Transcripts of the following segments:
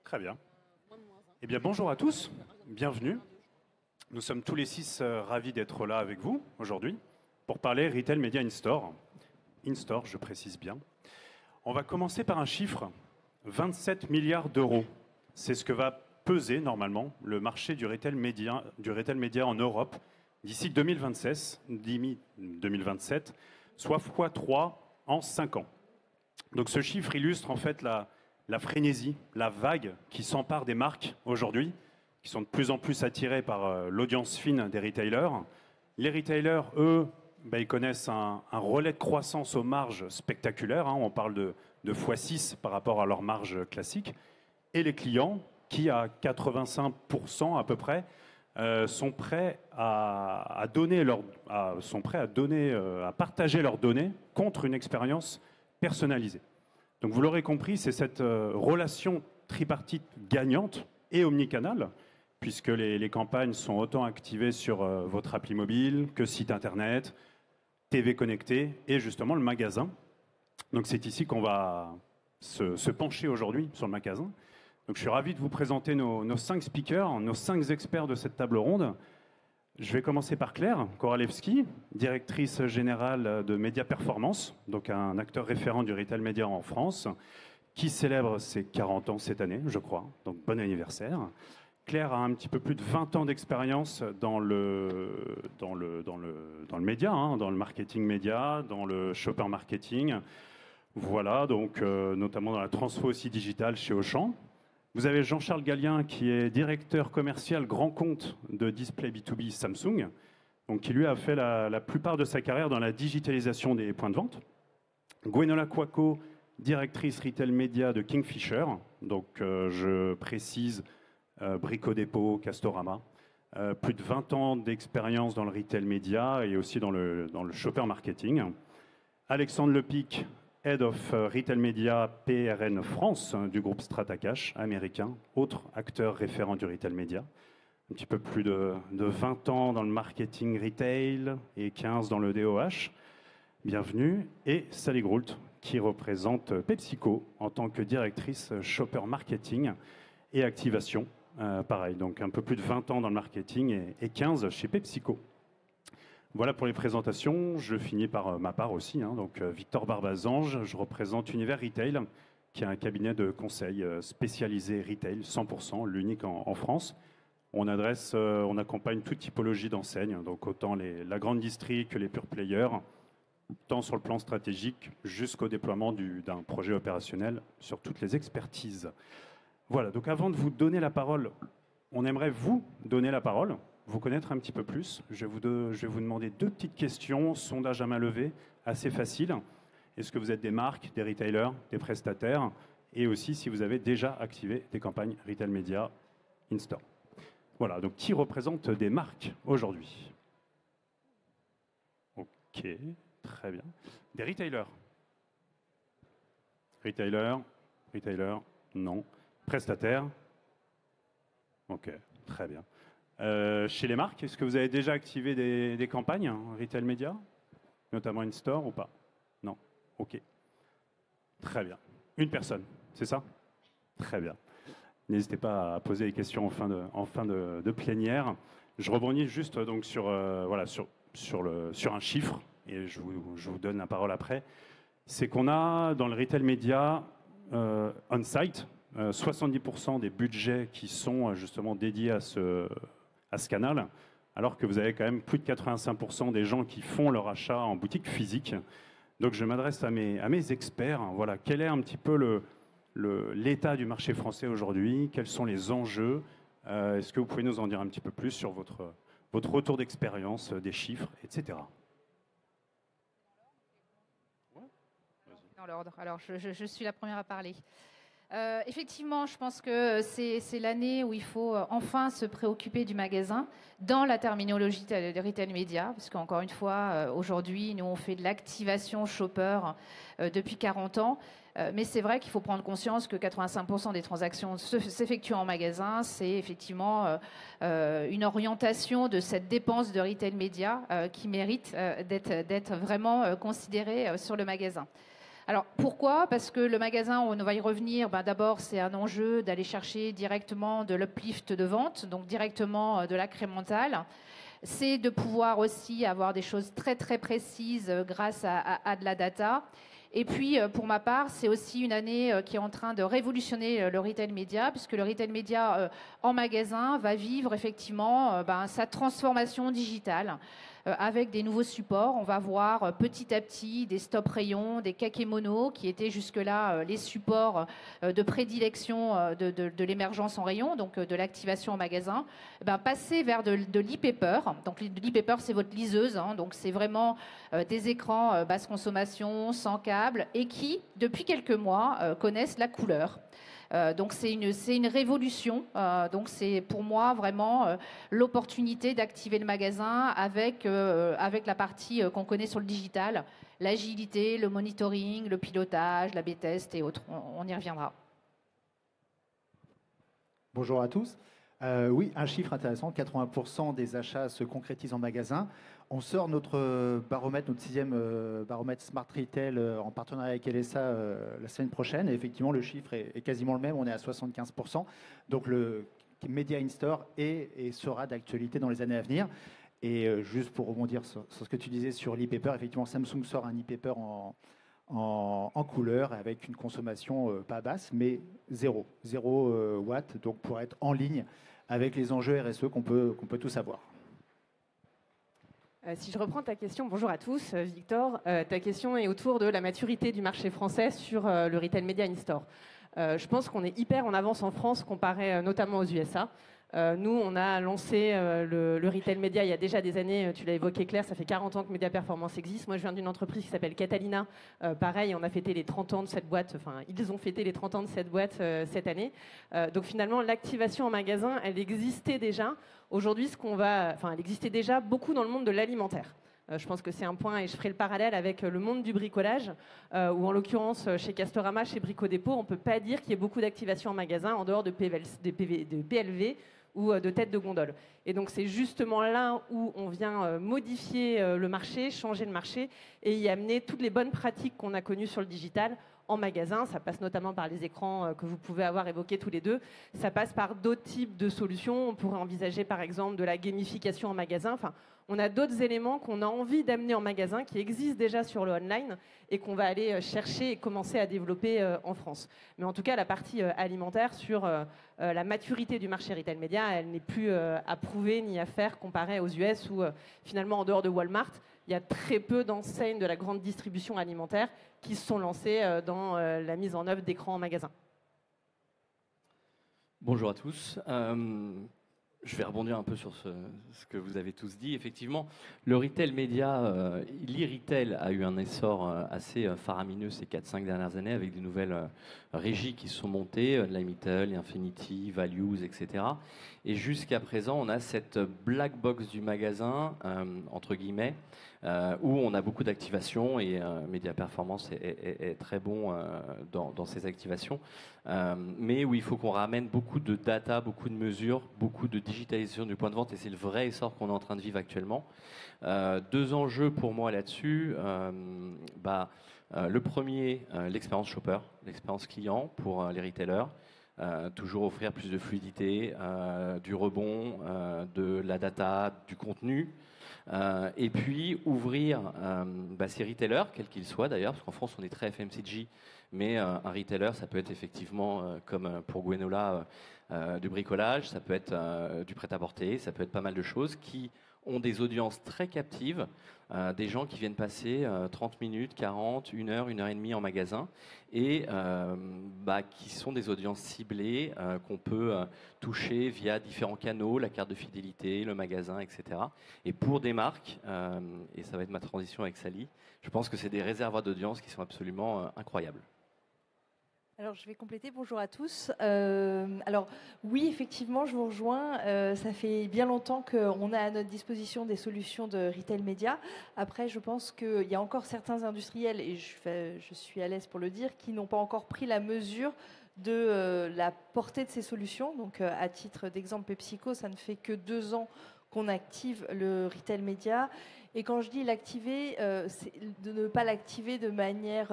Très bien. Eh bien, bonjour à tous, bienvenue. Nous sommes tous les 6 ravis d'être là avec vous aujourd'hui pour parler Retail Media In-Store. In-Store, je précise bien. On va commencer par un chiffre, 27 milliards d'euros. C'est ce que va peser normalement le marché du retail média en Europe d'ici 2027, soit x3 en 5 ans. Donc ce chiffre illustre en fait la frénésie, la vague qui s'empare des marques aujourd'hui, qui sont de plus en plus attirées par l'audience fine des retailers. Les retailers, eux, ils connaissent un relais de croissance aux marges spectaculaires. On parle de x6 par rapport à leur marge classique. Et les clients, qui à 85% à peu près, sont prêts à partager leurs données contre une expérience personnalisée. Donc vous l'aurez compris, c'est cette relation tripartite gagnante et omnicanale, puisque les campagnes sont autant activées sur votre appli mobile que site internet, TV connectée et justement le magasin. Donc c'est ici qu'on va se pencher aujourd'hui sur le magasin. Donc je suis ravi de vous présenter nos 5 speakers, nos 5 experts de cette table ronde. Je vais commencer par Claire Koralewski, directrice générale de Média Performance, donc un acteur référent du retail média en France, qui célèbre ses 40 ans cette année, je crois. Donc bon anniversaire. Claire a un petit peu plus de 20 ans d'expérience dans le média, dans le marketing média, dans le shopper marketing. Voilà, donc notamment dans la transfo aussi digitale chez Auchan. Vous avez Jean-Charles Gallien qui est directeur commercial grand compte de Display B2B Samsung, donc qui lui a fait la plupart de sa carrière dans la digitalisation des points de vente. Gwenola Kwako, directrice retail média de Kingfisher, donc je précise Brico Dépôt, Castorama. Plus de 20 ans d'expérience dans le retail média et aussi dans le shopper marketing. Alexandre Lepic, Head of Retail Media PRN France du groupe Stratacache américain, autre acteur référent du retail média. Un petit peu plus de 20 ans dans le marketing retail et 15 dans le DOH. Bienvenue. Et Sally Groult, qui représente PepsiCo en tant que directrice shopper marketing et activation. Pareil, donc un peu plus de 20 ans dans le marketing et 15 chez PepsiCo. Voilà pour les présentations. Je finis par ma part aussi. Donc Victor Barbazange, je représente Univers Retail, qui est un cabinet de conseil spécialisé retail, 100%, l'unique en France. On accompagne toute typologie d'enseignes, donc autant la grande distri que les pure players, tant sur le plan stratégique jusqu'au déploiement d'un projet opérationnel sur toutes les expertises. Voilà, donc avant de vous donner la parole, on aimerait vous donner la parole, vous connaître un petit peu plus. Je vais vous demander 2 petites questions, sondage à main levée, assez facile. Est-ce que vous êtes des marques, des retailers, des prestataires? Et aussi si vous avez déjà activé des campagnes retail média in-store. Voilà, donc qui représente des marques aujourd'hui? Ok, très bien. Des retailers? Retailers, non. Prestataires? Ok, très bien. Chez les marques, est-ce que vous avez déjà activé des campagnes retail média, notamment in-store ou pas? Non. Ok. Très bien. Une personne, c'est ça? Très bien. N'hésitez pas à poser des questions en fin de plénière. Je rebondis juste donc sur un chiffre et je vous donne la parole après. C'est qu'on a dans le retail média on-site 70% des budgets qui sont justement dédiés à ce canal, alors que vous avez quand même plus de 85% des gens qui font leur achat en boutique physique. Donc je m'adresse à mes experts. Voilà, quel est un petit peu l'état du marché français aujourd'hui? Quels sont les enjeux? Est-ce que vous pouvez nous en dire un petit peu plus sur votre retour d'expérience, des chiffres, etc. Dans l'ordre. Alors je suis la première à parler. Effectivement, je pense que c'est l'année où il faut enfin se préoccuper du magasin dans la terminologie de retail média, parce qu'encore une fois, aujourd'hui, nous on fait de l'activation shopper depuis 40 ans, mais c'est vrai qu'il faut prendre conscience que 85% des transactions s'effectuent en magasin. C'est effectivement une orientation de cette dépense de retail média qui mérite d'être vraiment considérée sur le magasin. Alors pourquoi? Parce que le magasin, on va y revenir, d'abord c'est un enjeu d'aller chercher directement de l'uplift de vente, donc directement de l'incrémental. C'est de pouvoir aussi avoir des choses très très précises grâce à de la data. Et puis, pour ma part, c'est aussi une année qui est en train de révolutionner le retail média, puisque le retail média en magasin va vivre effectivement sa transformation digitale. Avec des nouveaux supports, on va voir petit à petit des stop rayons, des kakémonos, qui étaient jusque-là les supports de prédilection de l'émergence en rayon, donc de l'activation en magasin, passer vers de l'e-paper. Donc l'e-paper, c'est votre liseuse, hein, donc c'est vraiment des écrans basse consommation, sans câble, et qui, depuis quelques mois, connaissent la couleur. Donc c'est une révolution. Donc c'est pour moi vraiment l'opportunité d'activer le magasin avec la partie qu'on connaît sur le digital, l'agilité, le monitoring, le pilotage, la B-test et autres. On y reviendra. Bonjour à tous. Oui, un chiffre intéressant, 80% des achats se concrétisent en magasin. On sort notre baromètre, notre 6e baromètre Smart Retail en partenariat avec LSA la semaine prochaine. Et effectivement, le chiffre est quasiment le même, on est à 75%. Donc le Media in Store est et sera d'actualité dans les années à venir. Et juste pour rebondir sur ce que tu disais sur l'e-paper, effectivement, Samsung sort un e-paper en couleur avec une consommation pas basse, mais 0 watts, donc pour être en ligne avec les enjeux RSE qu'on peut tous avoir. Si je reprends ta question, bonjour à tous, Victor. Ta question est autour de la maturité du marché français sur le retail media in-store. Je pense qu'on est hyper en avance en France comparé notamment aux USA. Nous, on a lancé le retail média il y a déjà des années. Tu l'as évoqué, Claire, ça fait 40 ans que Média Performance existe. Moi, je viens d'une entreprise qui s'appelle Catalina. Pareil, on a fêté les 30 ans de cette boîte. Enfin, ils ont fêté les 30 ans de cette boîte cette année. Donc finalement, l'activation en magasin, elle existait déjà. Aujourd'hui, elle existait déjà beaucoup dans le monde de l'alimentaire. Je pense que c'est un point, et je ferai le parallèle avec le monde du bricolage, où en l'occurrence, chez Castorama, chez Brico Dépôt, on ne peut pas dire qu'il y ait beaucoup d'activation en magasin en dehors de PLV ou de tête de gondole. Et donc c'est justement là où on vient modifier le marché, changer le marché et y amener toutes les bonnes pratiques qu'on a connues sur le digital en magasin. Ça passe notamment par les écrans que vous pouvez avoir évoqués tous les deux. Ça passe par d'autres types de solutions. On pourrait envisager par exemple de la gamification en magasin. Enfin, on a d'autres éléments qu'on a envie d'amener en magasin qui existent déjà sur le online et qu'on va aller chercher et commencer à développer en France. Mais en tout cas, la partie alimentaire sur la maturité du marché retail média, elle n'est plus à prouver ni à faire comparée aux US où finalement en dehors de Walmart, il y a très peu d'enseignes de la grande distribution alimentaire qui se sont lancées dans la mise en œuvre d'écrans en magasin. Bonjour à tous. Je vais rebondir un peu sur ce que vous avez tous dit. Effectivement, le retail média, l'e-retail a eu un essor assez faramineux ces 4-5 dernières années avec des nouvelles régies qui se sont montées, Limitel, Infinity, Values, etc. Et jusqu'à présent, on a cette black box du magasin, entre guillemets, où on a beaucoup d'activations et Média Performance est très bon dans ces activations, mais où il faut qu'on ramène beaucoup de data, beaucoup de mesures, beaucoup de digitalisation du point de vente, et c'est le vrai essor qu'on est en train de vivre actuellement. Deux enjeux pour moi là-dessus. Le premier, l'expérience shopper, l'expérience client pour les retailers. Toujours offrir plus de fluidité, du rebond, de la data, du contenu. Et puis ouvrir ces retailers, quels qu'ils soient d'ailleurs, parce qu'en France on est très FMCG, mais un retailer ça peut être effectivement comme pour Gwenola du bricolage, ça peut être du prêt-à-porter, ça peut être pas mal de choses qui ont des audiences très captives, des gens qui viennent passer 30 minutes, 40, 1 heure, 1 heure et demie en magasin, et qui sont des audiences ciblées qu'on peut toucher via différents canaux, la carte de fidélité, le magasin, etc. Et pour des marques, et ça va être ma transition avec Sally, je pense que c'est des réservoirs d'audience qui sont absolument incroyables. Alors, je vais compléter. Bonjour à tous. Alors, oui, effectivement, je vous rejoins. Ça fait bien longtemps qu'on a à notre disposition des solutions de retail média. Après, je pense qu'il y a encore certains industriels, et je suis à l'aise pour le dire, qui n'ont pas encore pris la mesure de la portée de ces solutions. Donc, à titre d'exemple, PepsiCo, ça ne fait que 2 ans qu'on active le retail média. Et quand je dis l'activer, c'est de ne pas l'activer de manière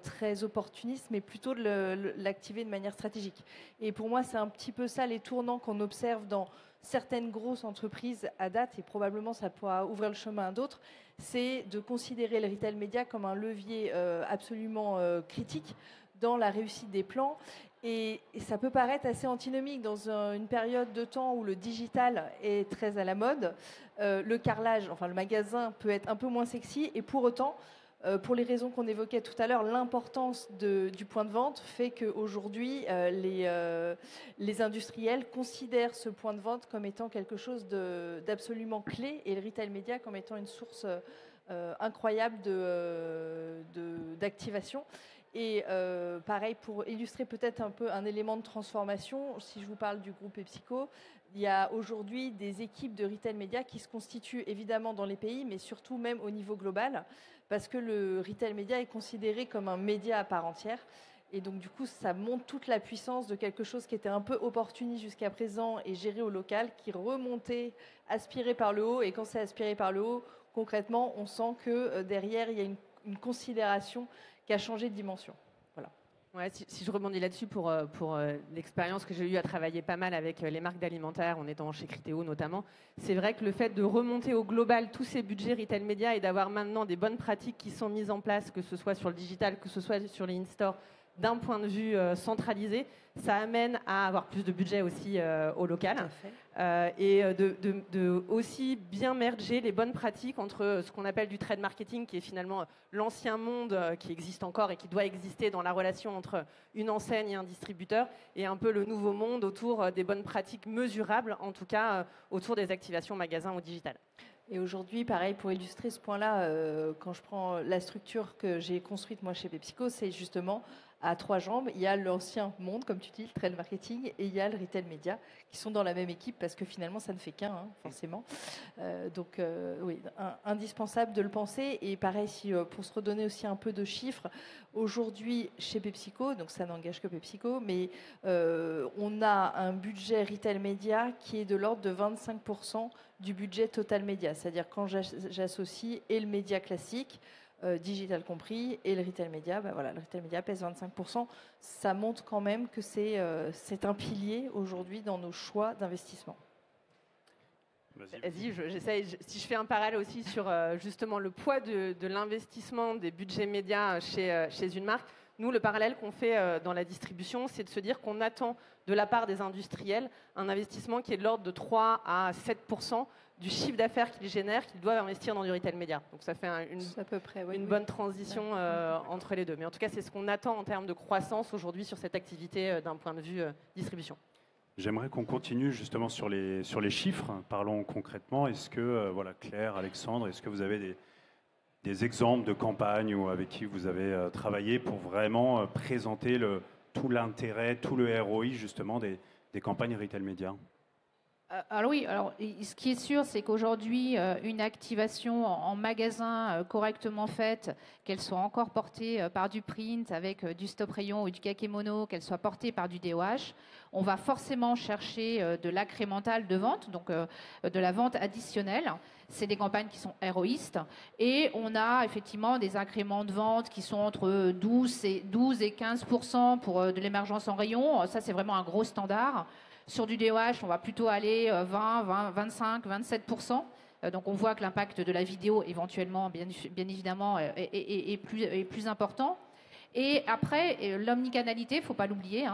très opportuniste, mais plutôt de l'activer de manière stratégique. Et pour moi, c'est un petit peu ça les tournants qu'on observe dans certaines grosses entreprises à date, et probablement ça pourra ouvrir le chemin à d'autres, c'est de considérer le retail média comme un levier absolument critique dans la réussite des plans. Et ça peut paraître assez antinomique dans une période de temps où le digital est très à la mode. Le carrelage, enfin le magasin, peut être un peu moins sexy. Et pour autant, pour les raisons qu'on évoquait tout à l'heure, l'importance du point de vente fait qu'aujourd'hui, les industriels considèrent ce point de vente comme étant quelque chose d'absolument clé et le retail média comme étant une source incroyable d'activation. Et pareil, pour illustrer peut-être un peu un élément de transformation, si je vous parle du groupe PepsiCo, il y a aujourd'hui des équipes de retail média qui se constituent évidemment dans les pays, mais surtout même au niveau global, parce que le retail média est considéré comme un média à part entière. Et donc du coup, ça montre toute la puissance de quelque chose qui était un peu opportuniste jusqu'à présent et géré au local, qui remontait, aspiré par le haut. Et quand c'est aspiré par le haut, concrètement, on sent que derrière, il y a une considération qui a changé de dimension. Voilà. Ouais, si je rebondis là-dessus pour l'expérience que j'ai eue à travailler pas mal avec les marques d'alimentaire, en étant chez Criteo notamment, c'est vrai que le fait de remonter au global tous ces budgets retail média et d'avoir maintenant des bonnes pratiques qui sont mises en place, que ce soit sur le digital, que ce soit sur les in-store, d'un point de vue centralisé, ça amène à avoir plus de budget aussi au local. Et de aussi bien merger les bonnes pratiques entre ce qu'on appelle du trade marketing, qui est finalement l'ancien monde qui existe encore et qui doit exister dans la relation entre une enseigne et un distributeur, et un peu le nouveau monde autour des bonnes pratiques mesurables, en tout cas autour des activations magasins ou digital. Et aujourd'hui, pareil, pour illustrer ce point-là, quand je prends la structure que j'ai construite moi chez PepsiCo, c'est justement à trois jambes. Il y a l'ancien monde, comme tu dis, le trade marketing, et il y a le retail média, qui sont dans la même équipe, parce que finalement, ça ne fait qu'un, forcément. Donc, oui, indispensable de le penser. Et pareil, pour se redonner aussi un peu de chiffres, aujourd'hui, chez PepsiCo, donc ça n'engage que PepsiCo, mais on a un budget retail média qui est de l'ordre de 25% du budget total média. C'est-à-dire quand j'associe et le média classique, digital compris, et le retail média, voilà, le retail média pèse 25%. Ça montre quand même que c'est un pilier aujourd'hui dans nos choix d'investissement. Vas-y, j'essaye. Si je fais un parallèle aussi sur justement le poids de l'investissement des budgets médias chez une marque, nous, le parallèle qu'on fait dans la distribution, c'est de se dire qu'on attend de la part des industriels un investissement qui est de l'ordre de 3 à 7% du chiffre d'affaires qu'ils génèrent, qu'ils doivent investir dans du retail média. Donc ça fait à peu près, une bonne transition entre les deux. Mais en tout cas, c'est ce qu'on attend en termes de croissance aujourd'hui sur cette activité d'un point de vue distribution. J'aimerais qu'on continue justement sur les chiffres. Parlons concrètement. Est-ce que, voilà, Claire, Alexandre, est-ce que vous avez des exemples de campagnes ou avec qui vous avez travaillé pour vraiment présenter tout l'intérêt, tout le ROI justement des campagnes retail média? Alors oui, ce qui est sûr, c'est qu'aujourd'hui, une activation en magasin correctement faite, qu'elle soit encore portée par du print avec du stop rayon ou du kakémono, qu'elle soit portée par du DOH, on va forcément chercher de l'accrémental de vente, donc de la vente additionnelle. C'est des campagnes qui sont héroïstes. Et on a effectivement des incréments de vente qui sont entre 12 et 15% pour de l'émergence en rayon. Ça, c'est vraiment un gros standard. Sur du DOH, on va plutôt aller 20, 25, 27%. Donc on voit que l'impact de la vidéo, éventuellement, bien évidemment, est plus important. Et après, l'omnicanalité, il ne faut pas l'oublier.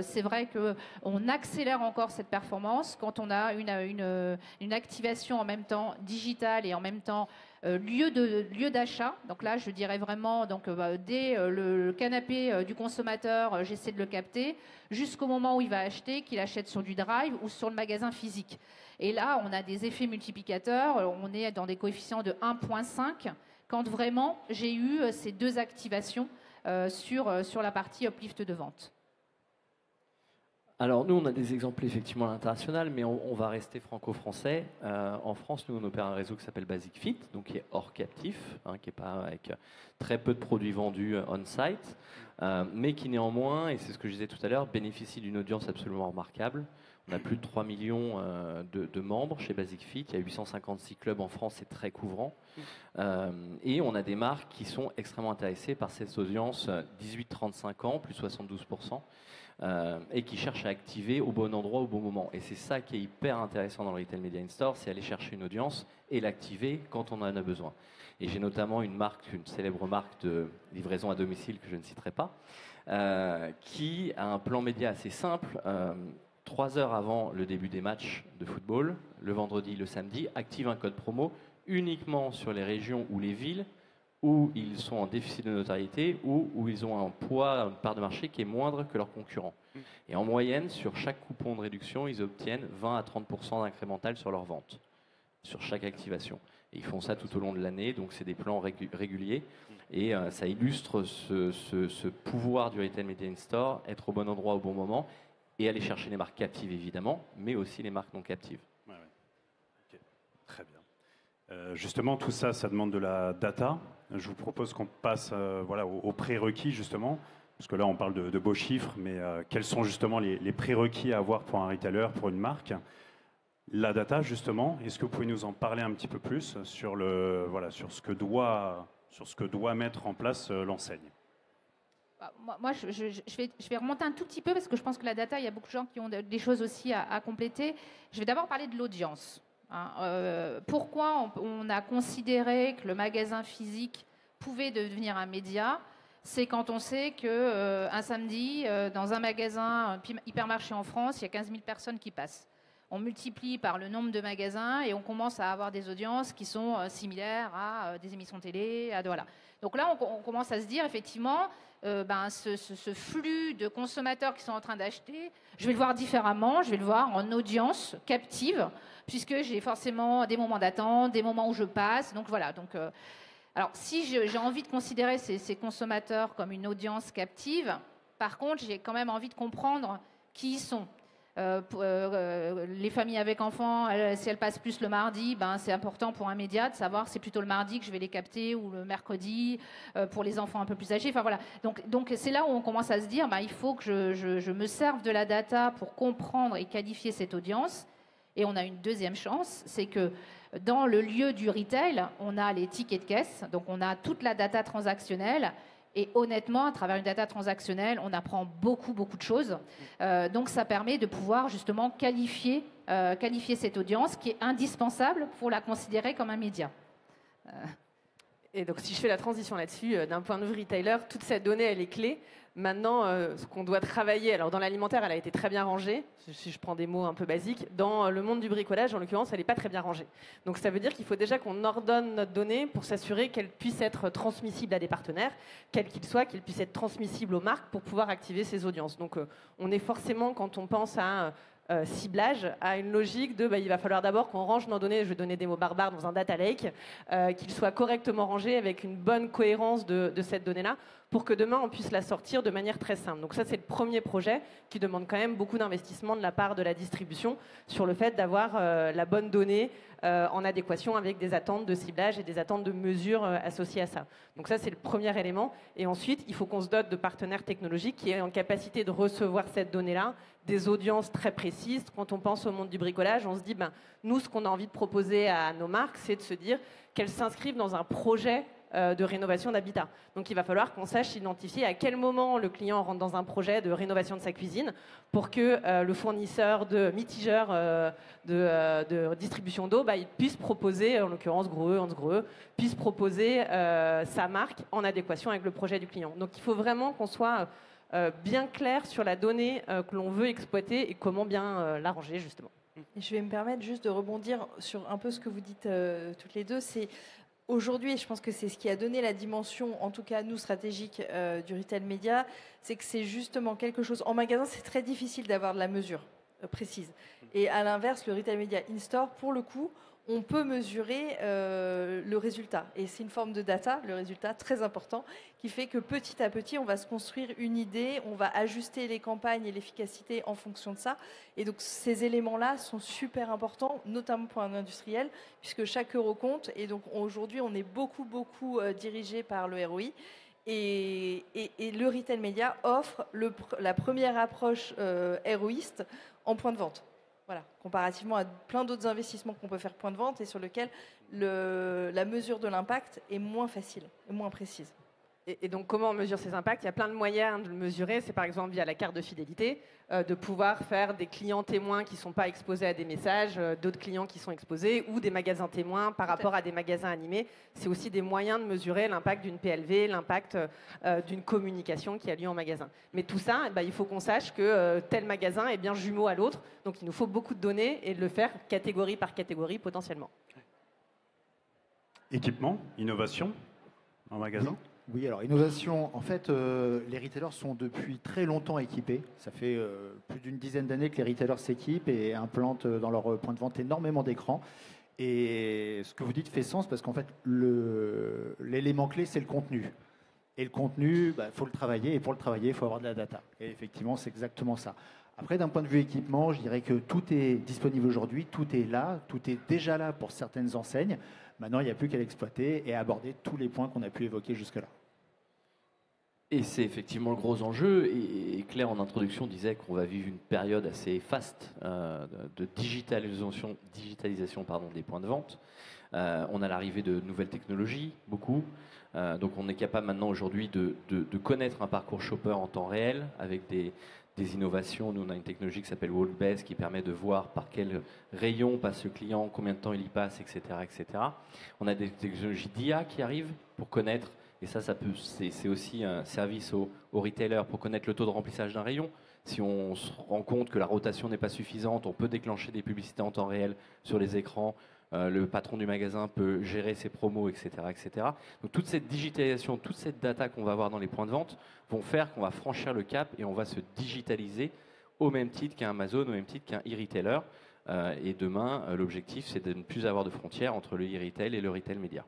C'est vrai qu'on accélère encore cette performance quand on a une activation en même temps digitale et en même temps lieu d'achat. Donc là, je dirais vraiment, dès le canapé du consommateur, j'essaie de le capter, jusqu'au moment où il va acheter, qu'il achète sur du drive ou sur le magasin physique. Et là, on a des effets multiplicateurs. On est dans des coefficients de 1,5 quand vraiment j'ai eu ces deux activations sur la partie uplift de vente. Alors nous, on a des exemples effectivement à l'international, mais on va rester franco-français. En France, nous, on opère un réseau qui s'appelle Basic Fit, donc qui est hors captif, qui n'est pas avec très peu de produits vendus on-site, mais qui néanmoins, et c'est ce que je disais tout à l'heure, bénéficie d'une audience absolument remarquable. On a plus de 3 millions de membres chez Basic Fit. Il y a 856 clubs en France, c'est très couvrant. Et on a des marques qui sont extrêmement intéressées par cette audience 18-35 ans, plus 72%, et qui cherchent à activer au bon endroit, au bon moment. Et c'est ça qui est hyper intéressant dans le Retail Media In-Store, c'est aller chercher une audience et l'activer quand on en a besoin. Et j'ai notamment une célèbre marque de livraison à domicile que je ne citerai pas, qui a un plan média assez simple. 3 heures avant le début des matchs de football, le vendredi, le samedi, active un code promo uniquement sur les régions ou les villes où ils sont en déficit de notoriété ou où ils ont un poids, une part de marché qui est moindre que leurs concurrents. Et en moyenne, sur chaque coupon de réduction, ils obtiennent 20 à 30% d'incrémental sur leur vente, sur chaque activation. Et ils font ça tout au long de l'année, donc c'est des plans réguliers. Et ça illustre ce pouvoir du Retail Media In-Store, être au bon endroit au bon moment, et aller chercher les marques captives, évidemment, mais aussi les marques non captives. Ouais. Okay. Très bien. Justement, tout ça, ça demande de la data. Je vous propose qu'on passe aux prérequis, justement, parce que là, on parle de beaux chiffres, mais quels sont justement les prérequis à avoir pour un retailer, pour une marque? La data, justement, est-ce que vous pouvez nous en parler un petit peu plus sur, sur ce que doit mettre en place l'enseigne? Moi, je vais remonter un tout petit peu parce que je pense que la data, il y a beaucoup de gens qui ont des choses aussi à compléter. Je vais d'abord parler de l'audience. Pourquoi on a considéré que le magasin physique pouvait devenir un média? C'est quand on sait qu'un samedi, dans un magasin hypermarché en France, il y a 15 000 personnes qui passent. On multiplie par le nombre de magasins et on commence à avoir des audiences qui sont similaires à des émissions télé. Voilà. Donc là, on commence à se dire, effectivement, ce flux de consommateurs qui sont en train d'acheter, je vais le voir différemment, je vais le voir en audience captive, puisque j'ai forcément des moments d'attente, des moments où je passe. Donc voilà. Alors, si j'ai envie de considérer ces consommateurs comme une audience captive, par contre, j'ai quand même envie de comprendre qui ils sont. Les familles avec enfants, si elles passent plus le mardi, c'est important pour un média de savoir si c'est plutôt le mardi que je vais les capter ou le mercredi pour les enfants un peu plus âgés. Enfin, voilà. Donc c'est là où on commence à se dire il faut que je me serve de la data pour comprendre et qualifier cette audience. Et on a une deuxième chance, c'est que dans le lieu du retail, on a les tickets de caisse, donc on a toute la data transactionnelle. Et honnêtement, à travers une data transactionnelle, on apprend beaucoup de choses. Donc ça permet de pouvoir justement qualifier cette audience qui est indispensable pour la considérer comme un média. Et donc si je fais la transition là-dessus, d'un point de vue retailer, toute cette donnée, elle est clé. Maintenant, ce qu'on doit travailler, alors dans l'alimentaire, elle a été très bien rangée, si je prends des mots un peu basiques. Dans le monde du bricolage, en l'occurrence, elle n'est pas très bien rangée. Donc ça veut dire qu'il faut déjà qu'on ordonne notre donnée pour s'assurer qu'elle puisse être transmissible à des partenaires, quels qu'ils soient, qu'elle puisse être transmissible aux marques pour pouvoir activer ces audiences. Donc on est forcément, quand on pense à ciblage, à une logique de il va falloir d'abord qu'on range nos données, je vais donner des mots barbares, dans un data lake, qu'il soit correctement rangé avec une bonne cohérence de cette donnée-là, pour que demain on puisse la sortir de manière très simple. Donc ça, c'est le premier projet qui demande quand même beaucoup d'investissement de la part de la distribution sur le fait d'avoir la bonne donnée en adéquation avec des attentes de ciblage et des attentes de mesure associées à ça. Donc ça, c'est le premier élément. Et ensuite, il faut qu'on se dote de partenaires technologiques qui aient en capacité de recevoir cette donnée-là, des audiences très précises. Quand on pense au monde du bricolage, on se dit, nous, ce qu'on a envie de proposer à nos marques, c'est de se dire qu'elles s'inscrivent dans un projet de rénovation d'habitat. Donc il va falloir qu'on sache identifier à quel moment le client rentre dans un projet de rénovation de sa cuisine pour que le fournisseur de mitigeurs de distribution d'eau, il puisse proposer, en l'occurrence Greux, Hans Greux, puisse proposer sa marque en adéquation avec le projet du client. Donc il faut vraiment qu'on soit bien clair sur la donnée que l'on veut exploiter et comment bien la ranger justement. Et je vais me permettre juste de rebondir sur un peu ce que vous dites toutes les deux. C'est aujourd'hui, je pense que c'est ce qui a donné la dimension, en tout cas nous, stratégique du retail média, c'est que c'est justement quelque chose. En magasin, c'est très difficile d'avoir de la mesure précise. Et à l'inverse, le retail média in-store, pour le coup, on peut mesurer le résultat. Et c'est une forme de data, le résultat très important, qui fait que petit à petit, on va se construire une idée, on va ajuster les campagnes et l'efficacité en fonction de ça. Et donc, ces éléments-là sont super importants, notamment pour un industriel, puisque chaque euro compte. Et donc, aujourd'hui, on est beaucoup dirigé par le ROI. Et le retail média offre la première approche héroïste en point de vente. Voilà, comparativement à plein d'autres investissements qu'on peut faire point de vente et sur lesquels la mesure de l'impact est moins facile, et moins précise. Et donc, comment on mesure ces impacts? Il y a plein de moyens de le mesurer. C'est par exemple via la carte de fidélité, de pouvoir faire des clients témoins qui ne sont pas exposés à des messages, d'autres clients qui sont exposés, ou des magasins témoins par rapport à des magasins animés. C'est aussi des moyens de mesurer l'impact d'une PLV, l'impact d'une communication qui a lieu en magasin. Mais tout ça, il faut qu'on sache que tel magasin est bien jumeau à l'autre. Donc, il nous faut beaucoup de données et de le faire catégorie par catégorie potentiellement. Équipement, innovation en magasin. Oui, alors innovation, en fait, les retailers sont depuis très longtemps équipés. Ça fait plus d'une dizaine d'années que les retailers s'équipent et implantent dans leur point de vente énormément d'écrans. Et ce que vous dites fait sens parce qu'en fait, l'élément clé, c'est le contenu. Et le contenu, il faut le travailler. Et pour le travailler, il faut avoir de la data. Et effectivement, c'est exactement ça. Après, d'un point de vue équipement, je dirais que tout est disponible aujourd'hui, tout est là, tout est déjà là pour certaines enseignes. Maintenant, il n'y a plus qu'à l'exploiter et à aborder tous les points qu'on a pu évoquer jusque-là. Et c'est effectivement le gros enjeu. Et Claire, en introduction, disait qu'on va vivre une période assez faste de digitalisation des points de vente. On a l'arrivée de nouvelles technologies, beaucoup. Donc on est capable maintenant aujourd'hui de connaître un parcours shopper en temps réel avec des innovations. Nous, on a une technologie qui s'appelle Wall-Based qui permet de voir par quel rayon passe le client, combien de temps il y passe, etc., etc. On a des technologies d'IA qui arrivent pour connaître, et c'est aussi un service aux retailers pour connaître le taux de remplissage d'un rayon. Si on se rend compte que la rotation n'est pas suffisante, on peut déclencher des publicités en temps réel sur les écrans. Le patron du magasin peut gérer ses promos, etc., etc. Donc toute cette digitalisation, toute cette data qu'on va avoir dans les points de vente vont faire qu'on va franchir le cap et on va se digitaliser au même titre qu'un Amazon, au même titre qu'un e-retailer. Et demain, l'objectif, c'est de ne plus avoir de frontières entre le e-retail et le retail média.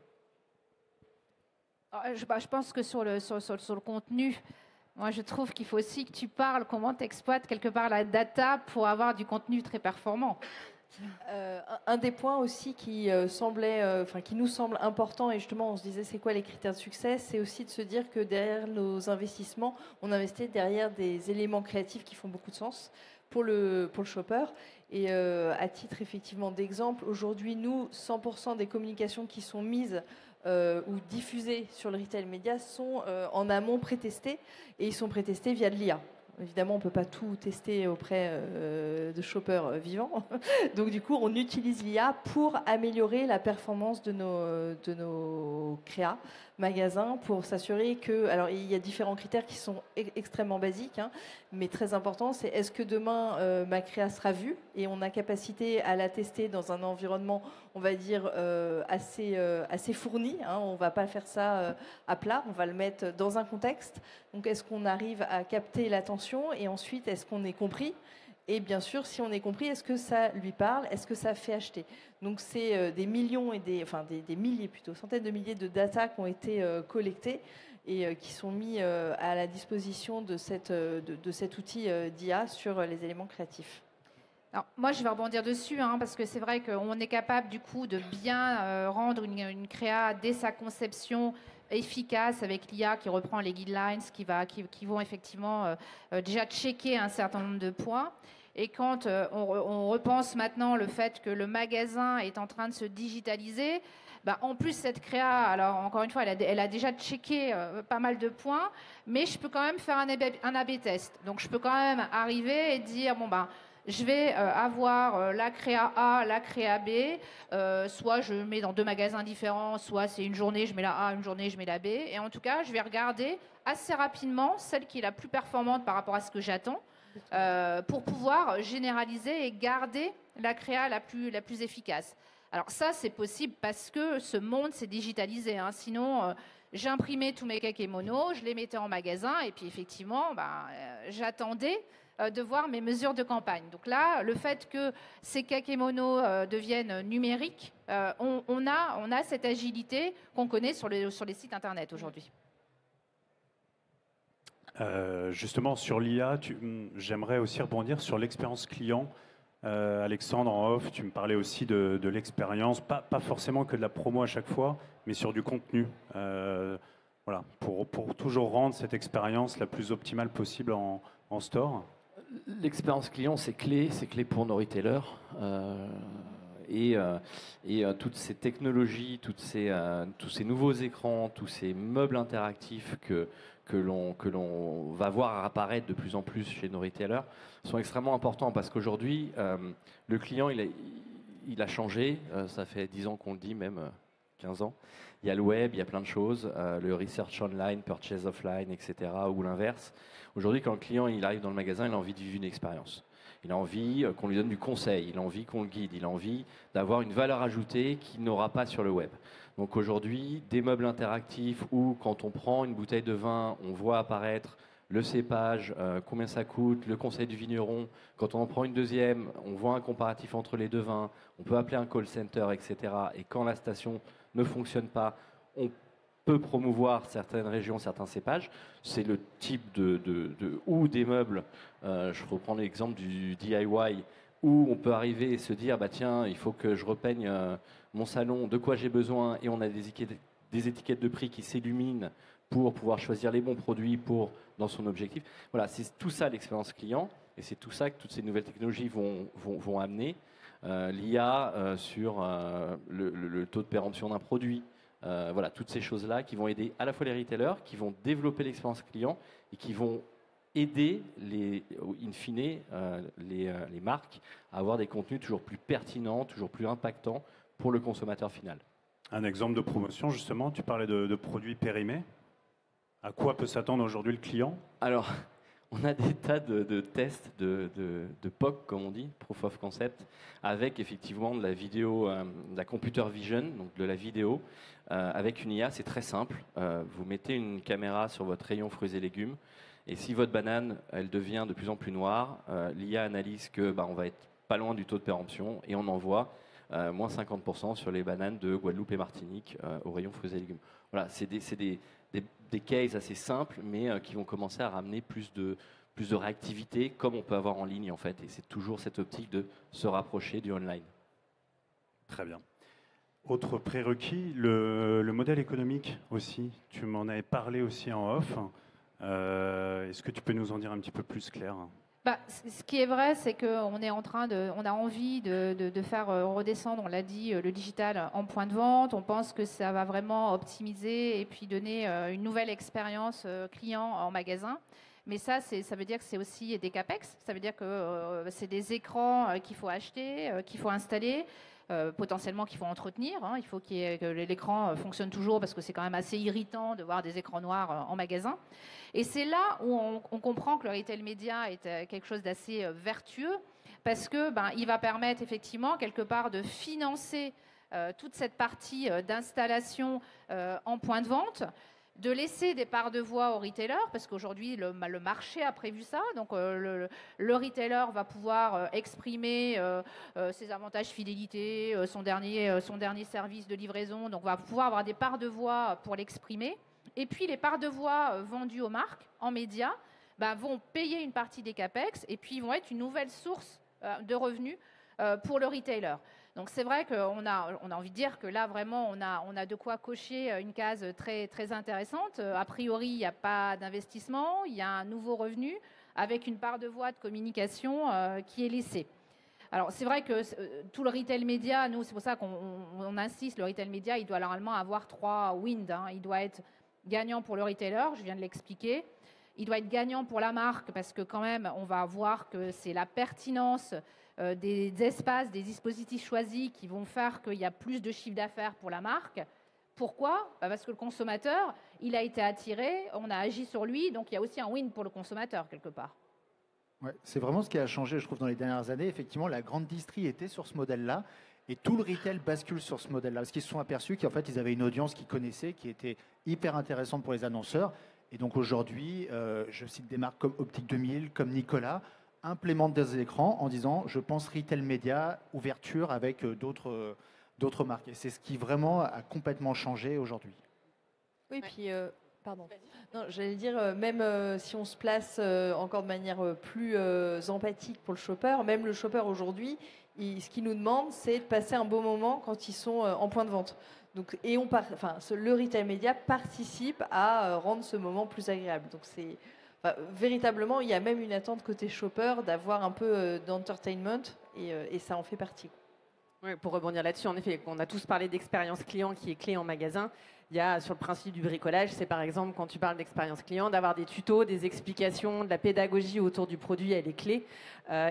Je pense que sur le contenu, moi je trouve qu'il faut aussi que tu parles comment tu exploites quelque part la data pour avoir du contenu très performant. Un des points aussi qui nous semble important, et justement on se disait c'est quoi les critères de succès, c'est aussi de se dire que derrière nos investissements, on investit derrière des éléments créatifs qui font beaucoup de sens pour le shopper. Et à titre effectivement d'exemple, aujourd'hui nous, 100% des communications qui sont mises ou diffusées sur le retail média sont en amont pré-testés, et ils sont pré-testés via de l'IA. Évidemment, on ne peut pas tout tester auprès de shoppers vivants. Donc, du coup, on utilise l'IA pour améliorer la performance de nos créas, magasins, pour s'assurer que... Alors, il y a différents critères qui sont extrêmement basiques, hein, mais très importants. C'est est-ce que demain, ma créa sera vue et on a capacité à la tester dans un environnement, on va dire, assez fourni. Hein, on ne va pas faire ça à plat, on va le mettre dans un contexte. Donc, est-ce qu'on arrive à capter l'attention et ensuite, est-ce qu'on est compris? Et bien sûr, si on est compris, est-ce que ça lui parle? Est-ce que ça fait acheter? Donc, c'est des millions et des milliers plutôt, centaines de milliers de data qui ont été collectés et qui sont mis à la disposition de cet outil d'IA sur les éléments créatifs. Alors, moi, je vais rebondir dessus, parce que c'est vrai qu'on est capable du coup de bien rendre une créa dès sa conception efficace avec l'IA qui reprend les guidelines, qui vont effectivement déjà checker un certain nombre de points. Et quand on repense maintenant le fait que le magasin est en train de se digitaliser, en plus cette créa, alors encore une fois, elle a déjà checké pas mal de points, mais je peux quand même faire un A/B test. Donc je peux quand même arriver et dire, je vais avoir la créa A, la créa B, soit je mets dans 2 magasins différents, soit c'est une journée, je mets la A, une journée, je mets la B. Et en tout cas, je vais regarder assez rapidement celle qui est la plus performante par rapport à ce que j'attends pour pouvoir généraliser et garder la créa la plus efficace. Alors ça, c'est possible parce que ce monde s'est digitalisé. Sinon, j'imprimais tous mes kakémonos, je les mettais en magasin et puis effectivement, j'attendais de voir mes mesures de campagne. Donc là, le fait que ces kakémonos deviennent numériques, on a cette agilité qu'on connaît sur les sites internet aujourd'hui. Justement, sur l'IA, j'aimerais aussi rebondir sur l'expérience client. Alexandre, en off, tu me parlais aussi de l'expérience, pas forcément que de la promo à chaque fois, mais sur du contenu. Voilà, pour toujours rendre cette expérience la plus optimale possible en store. L'expérience client, c'est clé pour nos retailers. Et toutes ces technologies, tous ces nouveaux écrans, tous ces meubles interactifs que l'on va voir apparaître de plus en plus chez nos retailers sont extrêmement importants parce qu'aujourd'hui, le client, il a changé. Ça fait 10 ans qu'on le dit, même 15 ans. Il y a le web, il y a plein de choses, le research online, purchase offline, etc. ou l'inverse. Aujourd'hui, quand le client il arrive dans le magasin, il a envie de vivre une expérience. Il a envie qu'on lui donne du conseil, il a envie qu'on le guide, il a envie d'avoir une valeur ajoutée qu'il n'aura pas sur le web. Donc aujourd'hui, des meubles interactifs où quand on prend une bouteille de vin, on voit apparaître le cépage, combien ça coûte, le conseil du vigneron. Quand on en prend une deuxième, on voit un comparatif entre les deux vins, on peut appeler un call center, etc. Et quand la station ne fonctionne pas, on peut promouvoir certaines régions, certains cépages. C'est le type ou des meubles, je reprends l'exemple du DIY, où on peut arriver et se dire, bah tiens, il faut que je repeigne mon salon, de quoi j'ai besoin, et on a des étiquettes de prix qui s'illuminent pour pouvoir choisir les bons produits dans son objectif. Voilà, c'est tout ça l'expérience client, et c'est tout ça que toutes ces nouvelles technologies vont amener. L'IA sur le taux de péremption d'un produit, voilà, toutes ces choses-là qui vont aider à la fois les retailers, qui vont développer l'expérience client et qui vont aider in fine les marques à avoir des contenus toujours plus pertinents, toujours plus impactants pour le consommateur final. Un exemple de promotion, justement, tu parlais de produits périmés. À quoi peut s'attendre aujourd'hui le client? Alors, on a des tas de tests de POC, comme on dit, Proof of Concept, avec effectivement de la vidéo, de la computer vision, donc de la vidéo, avec une IA. C'est très simple. Vous mettez une caméra sur votre rayon fruits et légumes, et si votre banane, elle devient de plus en plus noire, l'IA analyse que on va être pas loin du taux de péremption, et on envoie moins 50% sur les bananes de Guadeloupe et Martinique au rayon fruits et légumes. Voilà, c'est des cases assez simples, mais qui vont commencer à ramener plus de réactivité, comme on peut avoir en ligne, en fait. Et c'est toujours cette optique de se rapprocher du online. Très bien. Autre prérequis, le modèle économique aussi. Tu m'en avais parlé aussi en off. Est-ce que tu peux nous en dire un petit peu plus, Claire? Ce qui est vrai, c'est qu'on est on a envie de faire redescendre, on l'a dit, le digital en point de vente. On pense que ça va vraiment optimiser et puis donner une nouvelle expérience client en magasin. Mais ça veut dire que c'est aussi des CAPEX. Ça veut dire que c'est des écrans qu'il faut acheter, qu'il faut installer. Potentiellement qu'il faut entretenir. Il faut que l'écran fonctionne toujours parce que c'est quand même assez irritant de voir des écrans noirs en magasin. Et c'est là où on comprend que le retail média est quelque chose d'assez vertueux parce que il va permettre effectivement quelque part de financer toute cette partie d'installation en point de vente, de laisser des parts de voix aux retailers, parce qu'aujourd'hui, le marché a prévu ça. Donc, le retailer va pouvoir exprimer ses avantages fidélité, son dernier service de livraison. Donc, va pouvoir avoir des parts de voix pour l'exprimer. Et puis, les parts de voix vendues aux marques, en médias, vont payer une partie des CAPEX et puis vont être une nouvelle source de revenus pour le retailer. Donc c'est vrai qu'on a envie de dire que là vraiment on a de quoi cocher une case très, très intéressante. A priori il n'y a pas d'investissement, il y a un nouveau revenu avec une part de voix de communication qui est laissée. Alors c'est vrai que tout le retail média, nous c'est pour ça qu'on insiste, le retail média il doit normalement avoir 3 wins. Il doit être gagnant pour le retailer, je viens de l'expliquer. Il doit être gagnant pour la marque parce que quand même on va voir que c'est la pertinence des espaces, des dispositifs choisis qui vont faire qu'il y a plus de chiffre d'affaires pour la marque. Pourquoi ? Parce que le consommateur, il a été attiré, on a agi sur lui, donc il y a aussi un win pour le consommateur quelque part. Ouais, c'est vraiment ce qui a changé, je trouve, dans les dernières années. Effectivement, la grande distrie était sur ce modèle-là et tout le retail bascule sur ce modèle-là parce qu'ils se sont aperçus qu'en fait, ils avaient une audience qu'ils connaissaient, qui était hyper intéressante pour les annonceurs. Et donc aujourd'hui, je cite des marques comme Optique 2000, comme Nicolas, implémentent des écrans en disant je pense retail média, ouverture avec d'autres marques. Et c'est ce qui vraiment a complètement changé aujourd'hui. Oui, puis pardon. Non, j'allais dire, même si on se place encore de manière plus empathique pour le shopper, même le shopper aujourd'hui, ce qu'il nous demande, c'est de passer un bon moment quand ils sont en point de vente. Donc, et le retail média participe à rendre ce moment plus agréable. Donc véritablement, il y a même une attente côté shopper d'avoir un peu d'entertainment et ça en fait partie. Oui, pour rebondir là-dessus, en effet, on a tous parlé d'expérience client qui est clé en magasin. Il y a sur le principe du bricolage, c'est par exemple quand tu parles d'expérience client, d'avoir des tutos, des explications, de la pédagogie autour du produit, elle est clé.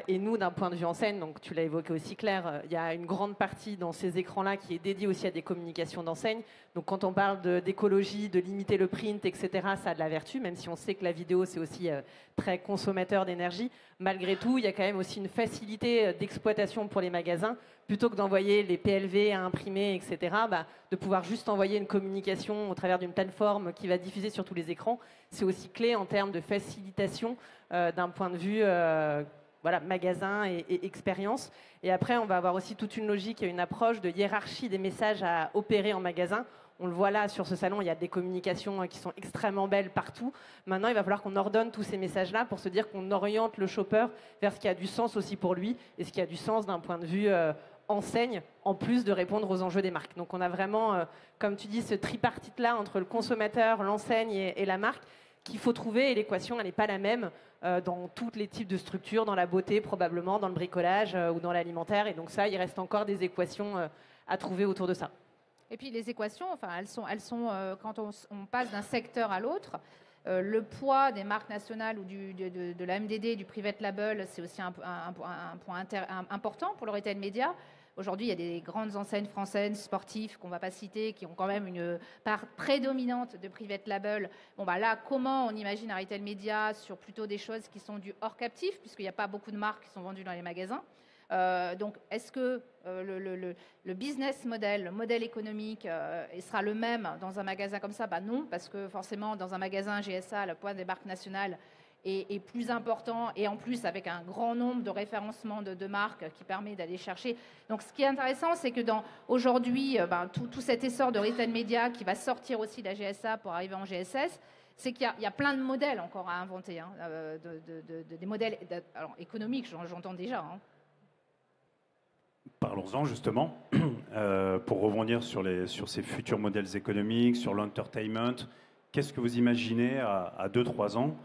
Et nous, d'un point de vue enseigne, donc tu l'as évoqué aussi Claire, il y a une grande partie dans ces écrans-là qui est dédiée aussi à des communications d'enseigne. Donc quand on parle d'écologie, de limiter le print, etc., ça a de la vertu, même si on sait que la vidéo, c'est aussi très consommateur d'énergie. Malgré tout, il y a quand même aussi une facilité d'exploitation pour les magasins. Plutôt que d'envoyer les PLV à imprimer, etc., de pouvoir juste envoyer une communication au travers d'une plateforme qui va diffuser sur tous les écrans, c'est aussi clé en termes de facilitation d'un point de vue magasin et expérience. Et après, on va avoir aussi toute une logique et une approche de hiérarchie des messages à opérer en magasin. On le voit là sur ce salon, il y a des communications qui sont extrêmement belles partout. Maintenant, il va falloir qu'on ordonne tous ces messages-là pour se dire qu'on oriente le shopper vers ce qui a du sens aussi pour lui et ce qui a du sens d'un point de vue enseigne, en plus de répondre aux enjeux des marques. Donc on a vraiment, comme tu dis, ce tripartite-là entre le consommateur, l'enseigne et la marque qu'il faut trouver. Et l'équation, elle n'est pas la même dans tous les types de structures, dans la beauté probablement, dans le bricolage ou dans l'alimentaire. Et donc ça, il reste encore des équations à trouver autour de ça. Et puis les équations, elles sont quand on passe d'un secteur à l'autre, le poids des marques nationales ou de la MDD, du private label, c'est aussi un point important pour le retail média. Aujourd'hui, il y a des grandes enseignes françaises, sportives, qu'on ne va pas citer, qui ont quand même une part prédominante de private label. Bon, là, comment on imagine un retail média sur plutôt des choses qui sont du hors captif, puisqu'il n'y a pas beaucoup de marques qui sont vendues dans les magasins. Donc, est-ce que le business model, le modèle économique, sera le même dans un magasin comme ça ? Non, parce que forcément, dans un magasin GSA, le poids des marques nationales est plus important et en plus avec un grand nombre de référencements de marques qui permet d'aller chercher. Donc, ce qui est intéressant, c'est que aujourd'hui, tout cet essor de retail média qui va sortir aussi de la GSA pour arriver en GSS, c'est qu'il y a plein de modèles encore à inventer, des modèles alors, économiques, j'entends déjà. Parlons-en justement, pour rebondir sur ces futurs modèles économiques, sur l'entertainment. Qu'est-ce que vous imaginez à 2-3 ans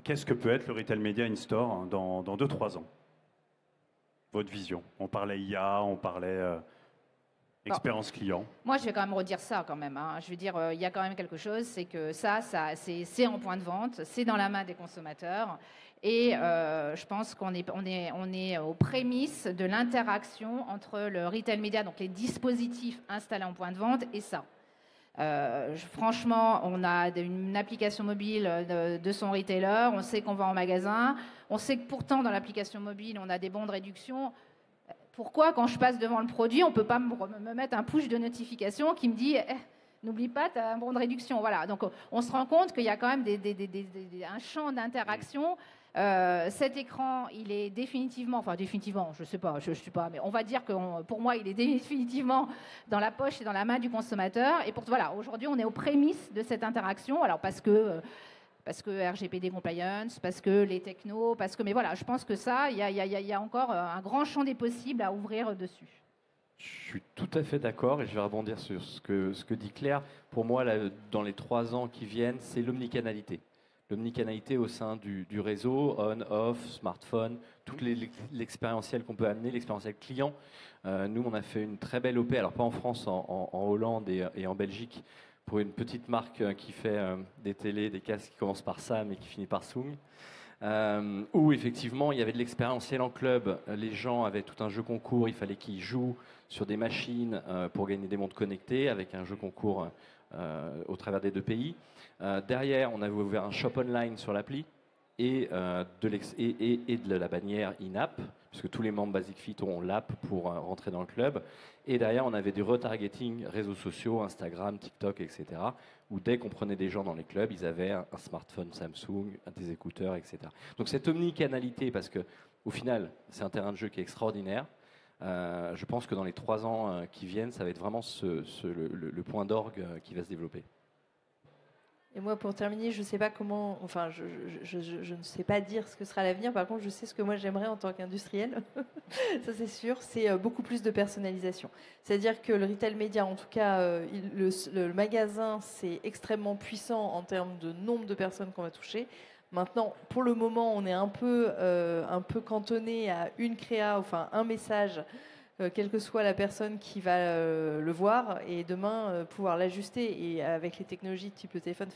qu'est-ce que peut être le retail media in-store dans 2-3 ans? Votre vision. On parlait IA, on parlait expérience client. Moi, je vais quand même redire ça quand même. Je veux dire, il y a quand même quelque chose, c'est que ça c'est en point de vente, c'est dans la main des consommateurs. Et je pense qu'on est aux prémices de l'interaction entre le retail media, donc les dispositifs installés en point de vente, et ça. Franchement, on a une application mobile de son retailer, on sait qu'on va en magasin, on sait que pourtant dans l'application mobile, on a des bons de réduction. Pourquoi, quand je passe devant le produit, on ne peut pas me mettre un push de notification qui me dit n'oublie pas, tu as un bon de réduction. Voilà. Donc, on se rend compte qu'il y a quand même un champ d'interaction. Cet écran, il est définitivement, je sais pas, je suis pas, mais on va dire que pour moi, il est définitivement dans la poche et dans la main du consommateur. Et voilà, aujourd'hui, on est aux prémices de cette interaction. Alors parce que RGPD compliance, parce que les technos, mais voilà, je pense que ça, il y a encore un grand champ des possibles à ouvrir dessus. Je suis tout à fait d'accord et je vais rebondir sur ce que dit Claire. Pour moi, là, dans les 3 ans qui viennent, c'est l'omnicanalité. L'omnicanalité au sein du réseau, on, off, smartphone, toute l'expérientiel qu'on peut amener, l'expérientiel client. Nous, on a fait une très belle OP, alors pas en France, en Hollande et en Belgique, pour une petite marque qui fait des télés, des casques qui commencent par Sam et qui finit par Sung, où effectivement il y avait de l'expérientiel en club, les gens avaient tout un jeu concours, il fallait qu'ils jouent sur des machines pour gagner des montres connectées avec un jeu concours au travers des 2 pays. Derrière, on avait ouvert un shop online sur l'appli et de la bannière in-app, puisque tous les membres Basic Fit ont l'app pour rentrer dans le club. Et derrière, on avait du retargeting, réseaux sociaux, Instagram, TikTok, etc., où dès qu'on prenait des gens dans les clubs, ils avaient un smartphone Samsung, des écouteurs, etc. Donc cette omnicanalité, parce qu'au final, c'est un terrain de jeu qui est extraordinaire. Je pense que dans les 3 ans qui viennent, ça va être vraiment le point d'orgue qui va se développer. Et moi, pour terminer, je ne sais pas comment, enfin, je ne sais pas dire ce que sera l'avenir. Par contre, je sais ce que moi j'aimerais en tant qu'industriel. Ça, c'est sûr. C'est beaucoup plus de personnalisation. C'est-à-dire que le retail média, en tout cas, le magasin, c'est extrêmement puissant en termes de nombre de personnes qu'on va toucher. Maintenant, pour le moment, on est un peu cantonné à une créa, enfin un message. Quelle que soit la personne qui va le voir, et demain pouvoir l'ajuster, et avec les technologies type le téléphone,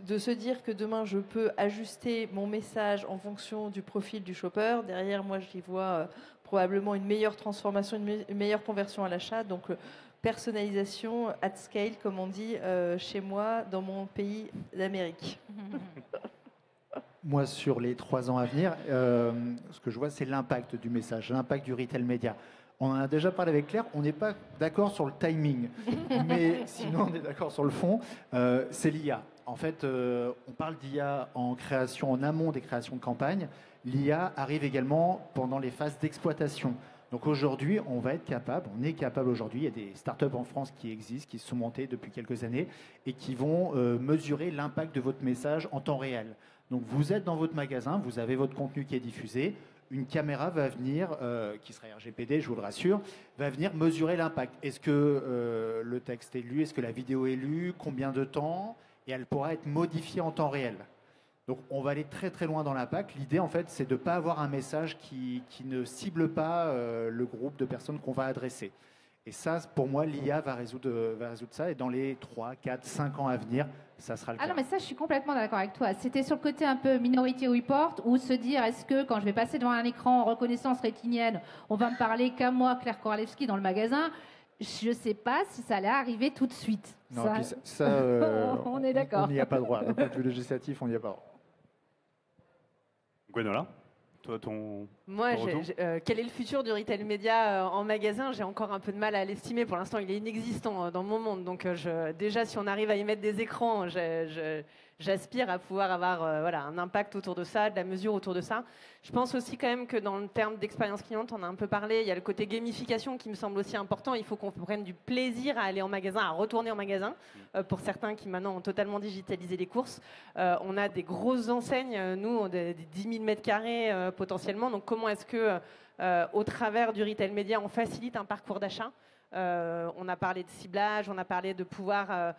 de se dire que demain je peux ajuster mon message en fonction du profil du shopper. Derrière, moi j'y vois probablement une meilleure transformation, une meilleure conversion à l'achat. Donc personnalisation at scale, comme on dit chez moi dans mon pays d'Amérique. Moi, sur les 3 ans à venir, ce que je vois, c'est l'impact du message, l'impact du retail média. On en a déjà parlé avec Claire, on n'est pas d'accord sur le timing, mais sinon on est d'accord sur le fond, c'est l'IA. En fait, on parle d'IA en création, en amont des créations de campagne. L'IA arrive également pendant les phases d'exploitation. Donc aujourd'hui, on est capable aujourd'hui, il y a des startups en France qui existent, qui se sont montées depuis quelques années et qui vont mesurer l'impact de votre message en temps réel. Donc vous êtes dans votre magasin, vous avez votre contenu qui est diffusé, une caméra va venir, qui sera RGPD, je vous le rassure, va venir mesurer l'impact. Est-ce que le texte est lu, est-ce que la vidéo est lue, combien de temps, et elle pourra être modifiée en temps réel. Donc on va aller très très loin dans l'impact. L'idée en fait c'est de ne pas avoir un message qui ne cible pas le groupe de personnes qu'on va adresser. Et ça, pour moi, l'IA va résoudre ça. Et dans les 3, 4, 5 ans à venir, ça sera le cas. Ah non, mais ça, je suis complètement d'accord avec toi. C'était sur le côté un peu Minority Report, ou se dire, est-ce que quand je vais passer devant un écran en reconnaissance rétinienne, on va me parler qu'à moi, Claire Koralewski, dans le magasin? Je ne sais pas si ça allait arriver tout de suite. Non, ça... on est d'accord. On n'y a pas droit. D'un point de vue législatif, on n'y a pas droit. Gwenola, toi, ton retour ? Quel est le futur du retail média en magasin? J'ai encore un peu de mal à l'estimer. Pour l'instant, il est inexistant dans mon monde. Donc, déjà, si on arrive à y mettre des écrans, j'aspire à pouvoir avoir un impact autour de ça, de la mesure autour de ça. Je pense aussi quand même que dans le terme d'expérience cliente, on a un peu parlé, il y a le côté gamification qui me semble aussi important. Il faut qu'on prenne du plaisir à aller en magasin, à retourner en magasin. Pour certains qui maintenant ont totalement digitalisé les courses, on a des grosses enseignes, nous, des 10 000 mètres carrés potentiellement. Donc comment est-ce que, au travers du retail média, on facilite un parcours d'achat? On a parlé de ciblage, on a parlé de pouvoir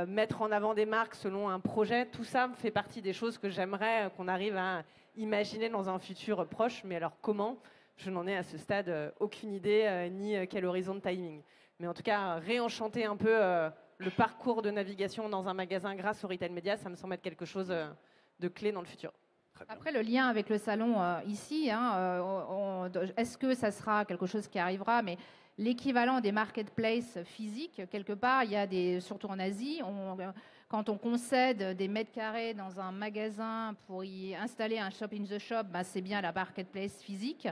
mettre en avant des marques selon un projet. Tout ça fait partie des choses que j'aimerais qu'on arrive à imaginer dans un futur proche. Mais alors comment? Je n'en ai à ce stade aucune idée, ni quel horizon de timing. Mais en tout cas, réenchanter un peu le parcours de navigation dans un magasin grâce au retail média, ça me semble être quelque chose de clé dans le futur. Après, le lien avec le salon ici, est-ce que ça sera quelque chose qui arrivera? Mais l'équivalent des marketplaces physiques, quelque part, il y a surtout en Asie, quand on concède des mètres carrés dans un magasin pour y installer un shop in the shop, c'est bien la marketplace physique.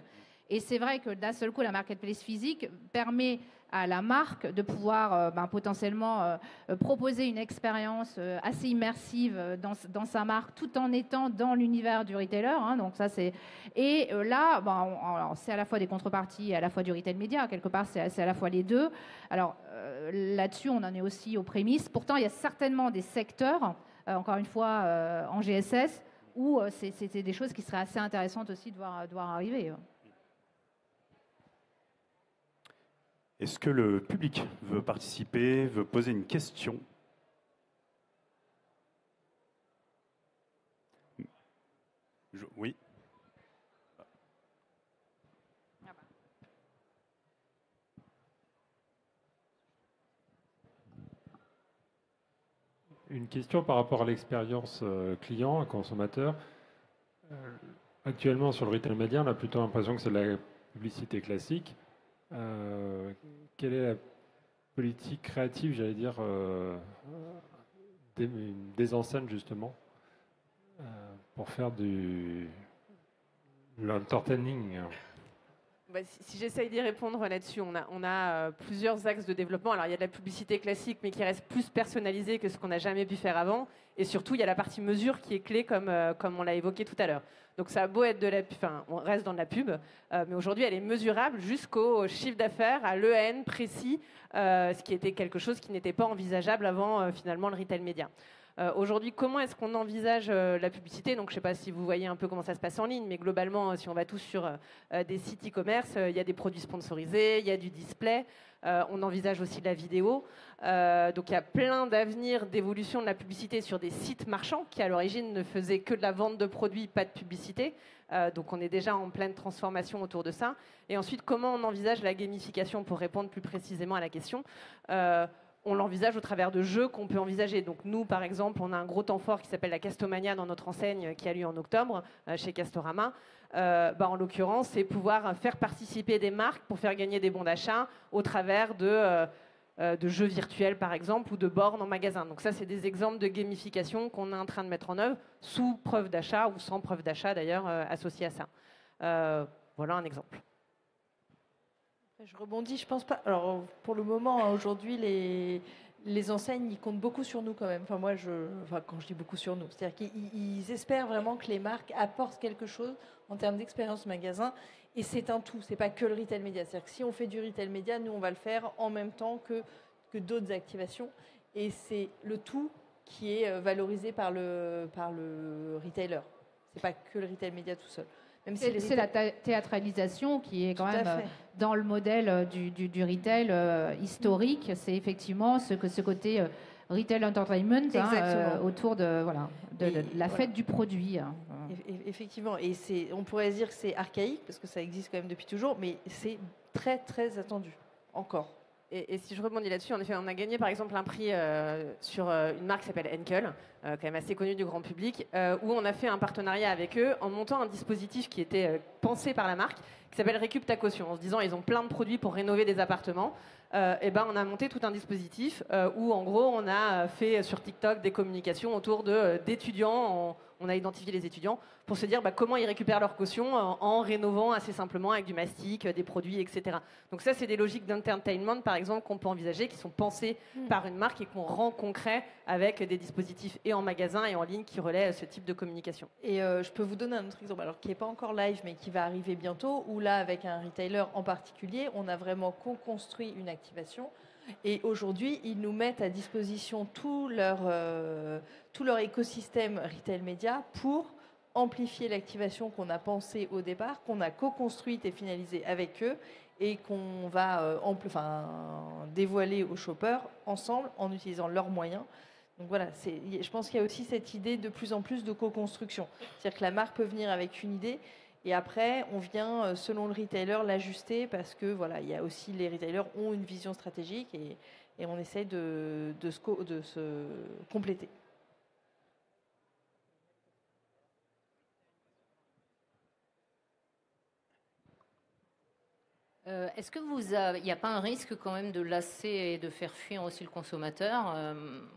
Et c'est vrai que d'un seul coup, la marketplace physique permet à la marque de pouvoir potentiellement proposer une expérience assez immersive dans sa marque, tout en étant dans l'univers du retailer. Donc ça, et là, c'est à la fois des contreparties et à la fois du retail média. Quelque part, c'est à la fois les deux. Alors là-dessus, on en est aussi aux prémices. Pourtant, il y a certainement des secteurs, encore une fois, en GSS, où c'était des choses qui seraient assez intéressantes aussi de voir arriver. Est-ce que le public veut participer, veut poser une question? Oui. Une question par rapport à l'expérience client, consommateur. Actuellement, sur le retail média, on a plutôt l'impression que c'est de la publicité classique. Quelle est la politique créative, j'allais dire, des enseignes, justement, pour faire de l'entertaining? Si j'essaye d'y répondre là-dessus, on a plusieurs axes de développement. Alors, il y a de la publicité classique, mais qui reste plus personnalisée que ce qu'on n'a jamais pu faire avant. Et surtout, il y a la partie mesure qui est clé, comme on l'a évoqué tout à l'heure. Donc, ça a beau être on reste dans de la pub, mais aujourd'hui, elle est mesurable jusqu'au chiffre d'affaires, à l'EN précis, ce qui était quelque chose qui n'était pas envisageable avant, finalement, le retail média. Aujourd'hui, comment est-ce qu'on envisage la publicité? Donc, je ne sais pas si vous voyez un peu comment ça se passe en ligne, mais globalement, si on va tous sur des sites e-commerce, il y a des produits sponsorisés, il y a du display, on envisage aussi de la vidéo. Donc, il y a plein d'avenirs d'évolution de la publicité sur des sites marchands qui, à l'origine, ne faisaient que de la vente de produits, pas de publicité. Donc, on est déjà en pleine transformation autour de ça. Et ensuite, comment on envisage la gamification pour répondre plus précisément à la question? On l'envisage au travers de jeux qu'on peut envisager. Donc nous, par exemple, on a un gros temps fort qui s'appelle la Castomania dans notre enseigne qui a lieu en octobre chez Castorama. En l'occurrence, c'est pouvoir faire participer des marques pour faire gagner des bons d'achat au travers de jeux virtuels, par exemple, ou de bornes en magasin. Donc ça, c'est des exemples de gamification qu'on est en train de mettre en œuvre sous preuve d'achat ou sans preuve d'achat, d'ailleurs, associée à ça. Voilà un exemple. Je rebondis, je pense pas. Alors, pour le moment, aujourd'hui, les enseignes, ils comptent beaucoup sur nous quand même. Enfin, quand je dis beaucoup sur nous, c'est-à-dire qu'ils espèrent vraiment que les marques apportent quelque chose en termes d'expérience magasin. Et c'est un tout, c'est pas que le retail média. C'est-à-dire que si on fait du retail média, nous, on va le faire en même temps que d'autres activations. Et c'est le tout qui est valorisé par le retailer. C'est pas que le retail média tout seul. C'est la théâtralisation qui est quand même dans le modèle du retail historique. C'est effectivement ce côté retail entertainment autour de la fête du produit. Effectivement, et on pourrait dire que c'est archaïque parce que ça existe quand même depuis toujours, mais c'est très très attendu encore. Et si je rebondis là-dessus, en effet, on a gagné par exemple un prix sur une marque qui s'appelle Henkel, quand même assez connue du grand public, où on a fait un partenariat avec eux en montant un dispositif qui était pensé par la marque, qui s'appelle Récup ta caution, en se disant ils ont plein de produits pour rénover des appartements. On a monté tout un dispositif où en gros on a fait sur TikTok des communications autour d'étudiants. On a identifié les étudiants pour se dire comment ils récupèrent leur caution en rénovant assez simplement avec du mastic, des produits, etc. Donc ça, c'est des logiques d'entertainment, par exemple, qu'on peut envisager, qui sont pensées par une marque et qu'on rend concret avec des dispositifs et en magasin et en ligne qui relaient ce type de communication. Et je peux vous donner un autre exemple, alors qui n'est pas encore live, mais qui va arriver bientôt, où là, avec un retailer en particulier, on a vraiment co-construit une activation. Et aujourd'hui, ils nous mettent à disposition tout leur écosystème retail média pour amplifier l'activation qu'on a pensée au départ, qu'on a co-construite et finalisée avec eux et qu'on va dévoiler aux shoppers ensemble en utilisant leurs moyens. Donc voilà, je pense qu'il y a aussi cette idée de plus en plus de co-construction. C'est-à-dire que la marque peut venir avec une idée et après, on vient, selon le retailer, l'ajuster parce que voilà, il y a aussi les retailers ont une vision stratégique et on essaie de se compléter. Est-ce que il n'y a pas un risque quand même de lasser et de faire fuir aussi le consommateur?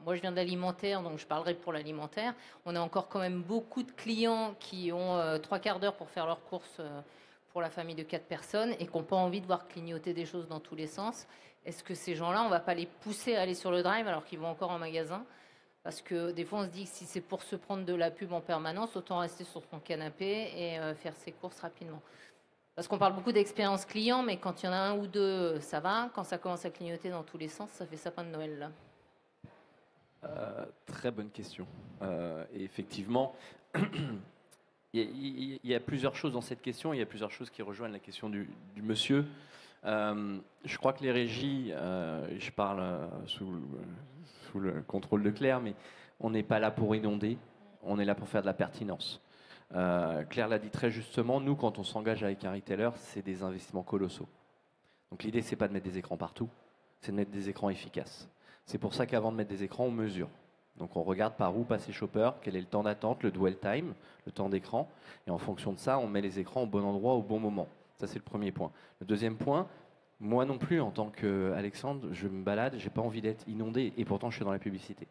Moi, je viens de l'alimentaire, donc je parlerai pour l'alimentaire. On a encore quand même beaucoup de clients qui ont 3/4 d'heure pour faire leurs courses pour la famille de 4 personnes et qui n'ont pas envie de voir clignoter des choses dans tous les sens. Est-ce que ces gens-là, on ne va pas les pousser à aller sur le drive alors qu'ils vont encore en magasin? Parce que des fois, on se dit que si c'est pour se prendre de la pub en permanence, autant rester sur son canapé et faire ses courses rapidement. Parce qu'on parle beaucoup d'expérience client, mais quand il y en a un ou deux, ça va. Quand ça commence à clignoter dans tous les sens, ça fait sapin de Noël, là. Très bonne question. Et effectivement, il y a plusieurs choses dans cette question. Il y a plusieurs choses qui rejoignent la question du monsieur. Je crois que les régies, je parle sous le contrôle de Claire, mais on n'est pas là pour inonder, on est là pour faire de la pertinence. Claire l'a dit très justement, nous quand on s'engage avec un retailer, c'est des investissements colossaux. Donc l'idée c'est pas de mettre des écrans partout, c'est de mettre des écrans efficaces. C'est pour ça qu'avant de mettre des écrans, on mesure. Donc on regarde par où passent les shoppers, quel est le temps d'attente, le dwell time, le temps d'écran, et en fonction de ça, on met les écrans au bon endroit, au bon moment. Ça c'est le premier point. Le deuxième point, moi non plus en tant qu'Alexandre, je me balade, j'ai pas envie d'être inondé, et pourtant je suis dans la publicité.